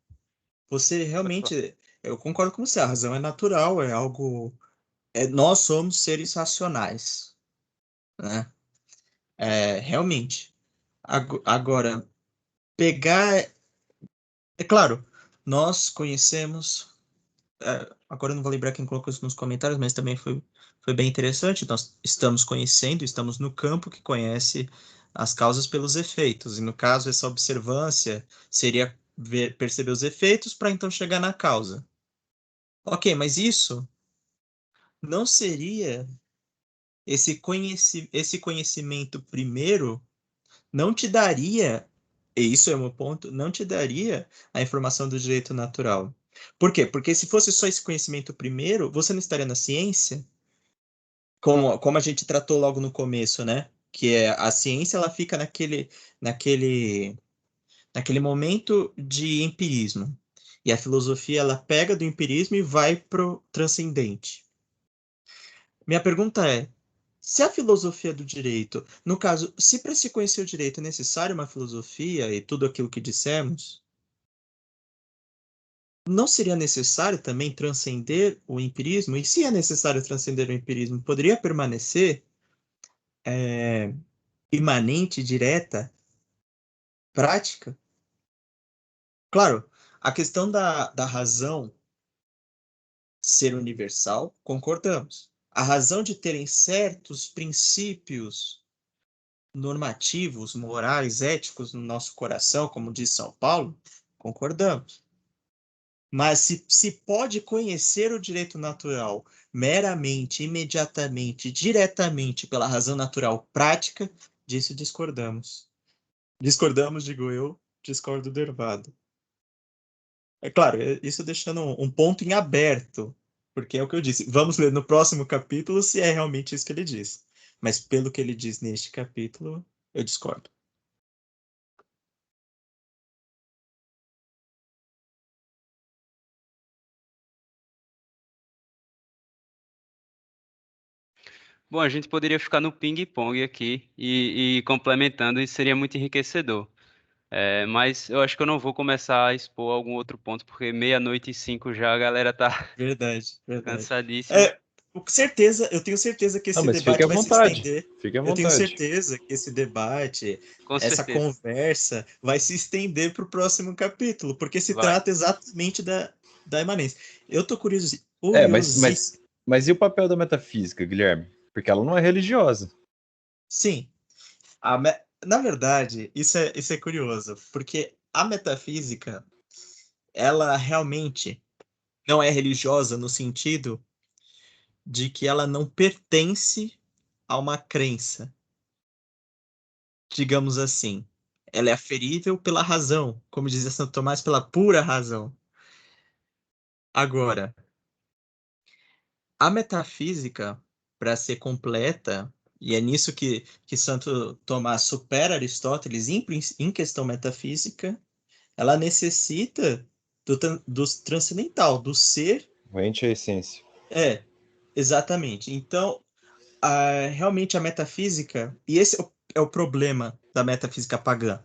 Speaker 2: você
Speaker 8: Pode falar.
Speaker 2: realmente, eu concordo com você, a razão é natural, é algo, nós somos seres racionais, né? Realmente. Agora, pegar, é claro, nós conhecemos, agora eu não vou lembrar quem colocou isso nos comentários, mas também foi bem interessante, nós estamos conhecendo, estamos no campo que conhece as causas pelos efeitos, e no caso essa observância seria perceber os efeitos para então chegar na causa. Ok, mas isso não seria esse conhecimento primeiro não te daria, e isso é o meu ponto, não te daria a informação do direito natural. Por quê? Porque se fosse só esse conhecimento primeiro, você não estaria na ciência, como a gente tratou logo no começo, né? Que é a ciência, ela fica naquele, naquele momento de empirismo. E a filosofia, ela pega do empirismo e vai pro transcendente. Minha pergunta é, se a filosofia do direito, no caso, se para se conhecer o direito é necessário uma filosofia e tudo aquilo que dissemos, não seria necessário também transcender o empirismo? E se é necessário transcender o empirismo, poderia permanecer imanente, direta, prática? Claro, a questão da razão ser universal, concordamos. A razão de terem certos princípios normativos, morais, éticos no nosso coração, como diz São Paulo, concordamos. Mas se pode conhecer o direito natural meramente, imediatamente, diretamente pela razão natural prática, disso discordamos. Discordamos, digo eu, discordo do Hervado. É claro, isso deixando um ponto em aberto, porque é o que eu disse. Vamos ler no próximo capítulo se é realmente isso que ele diz. Mas pelo que ele diz neste capítulo, eu discordo.
Speaker 8: Bom, a gente poderia ficar no ping-pong aqui e complementando, isso seria muito enriquecedor. Mas eu acho que eu não vou começar a expor algum outro ponto, porque 00:05 já a galera tá
Speaker 2: Verdade.
Speaker 8: cansadíssima.
Speaker 2: Com certeza, eu tenho certeza que esse
Speaker 1: Mas fique
Speaker 2: debate
Speaker 1: à
Speaker 2: vai se
Speaker 1: vontade.
Speaker 2: estender.
Speaker 1: Fique à
Speaker 2: Eu tenho
Speaker 1: vontade.
Speaker 2: certeza que esse debate,
Speaker 8: Com
Speaker 2: essa
Speaker 8: certeza.
Speaker 2: conversa, vai se estender para o próximo capítulo, porque se
Speaker 8: Vai.
Speaker 2: trata exatamente da imanência. Eu tô curioso.
Speaker 1: Mas e o papel da metafísica, Guilherme? Porque ela não é religiosa.
Speaker 2: Sim. Na verdade, isso é curioso, porque a metafísica, ela realmente não é religiosa no sentido de que ela não pertence a uma crença, digamos assim. Ela é aferível pela razão, como dizia Santo Tomás, pela pura razão. Agora, a metafísica, para ser completa, e é nisso que Santo Tomás supera Aristóteles em questão metafísica, ela necessita do transcendental, do ser.
Speaker 1: O ente é a essência.
Speaker 2: Exatamente. Então, realmente a metafísica, e esse é o problema da metafísica pagã,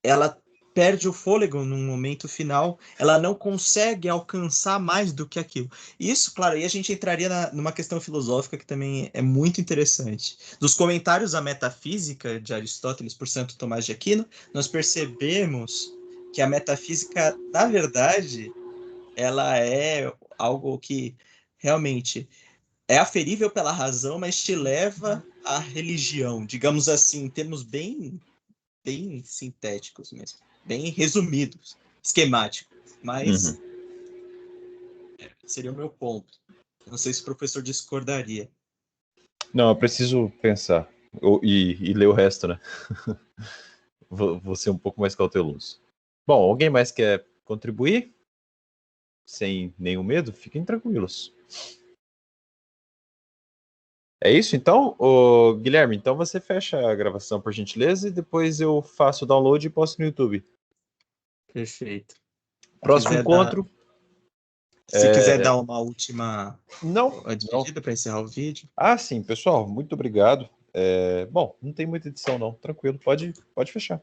Speaker 2: ela perde o fôlego num momento final, ela não consegue alcançar mais do que aquilo. Isso, claro, aí a gente entraria numa questão filosófica que também é muito interessante. Dos comentários à metafísica de Aristóteles por Santo Tomás de Aquino, nós percebemos que a metafísica, na verdade, ela é algo que realmente é aferível pela razão, mas te leva à religião, digamos assim, em termos bem sintéticos mesmo, bem resumidos, esquemáticos, mas seria o meu ponto. Não sei se o professor discordaria.
Speaker 1: Não, eu preciso pensar e ler o resto, né? Vou ser um pouco mais cauteloso. Bom, alguém mais quer contribuir? Sem nenhum medo? Fiquem tranquilos. É isso então? Guilherme, então você fecha a gravação, por gentileza, e depois eu faço o download e posto no YouTube.
Speaker 2: Perfeito.
Speaker 1: Próximo encontro.
Speaker 2: Se quiser dar uma última
Speaker 1: Não.
Speaker 2: despedida para encerrar o vídeo.
Speaker 1: Sim, pessoal, muito obrigado. Bom, não tem muita edição não, tranquilo, pode fechar.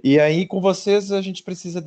Speaker 1: E aí com vocês a gente precisa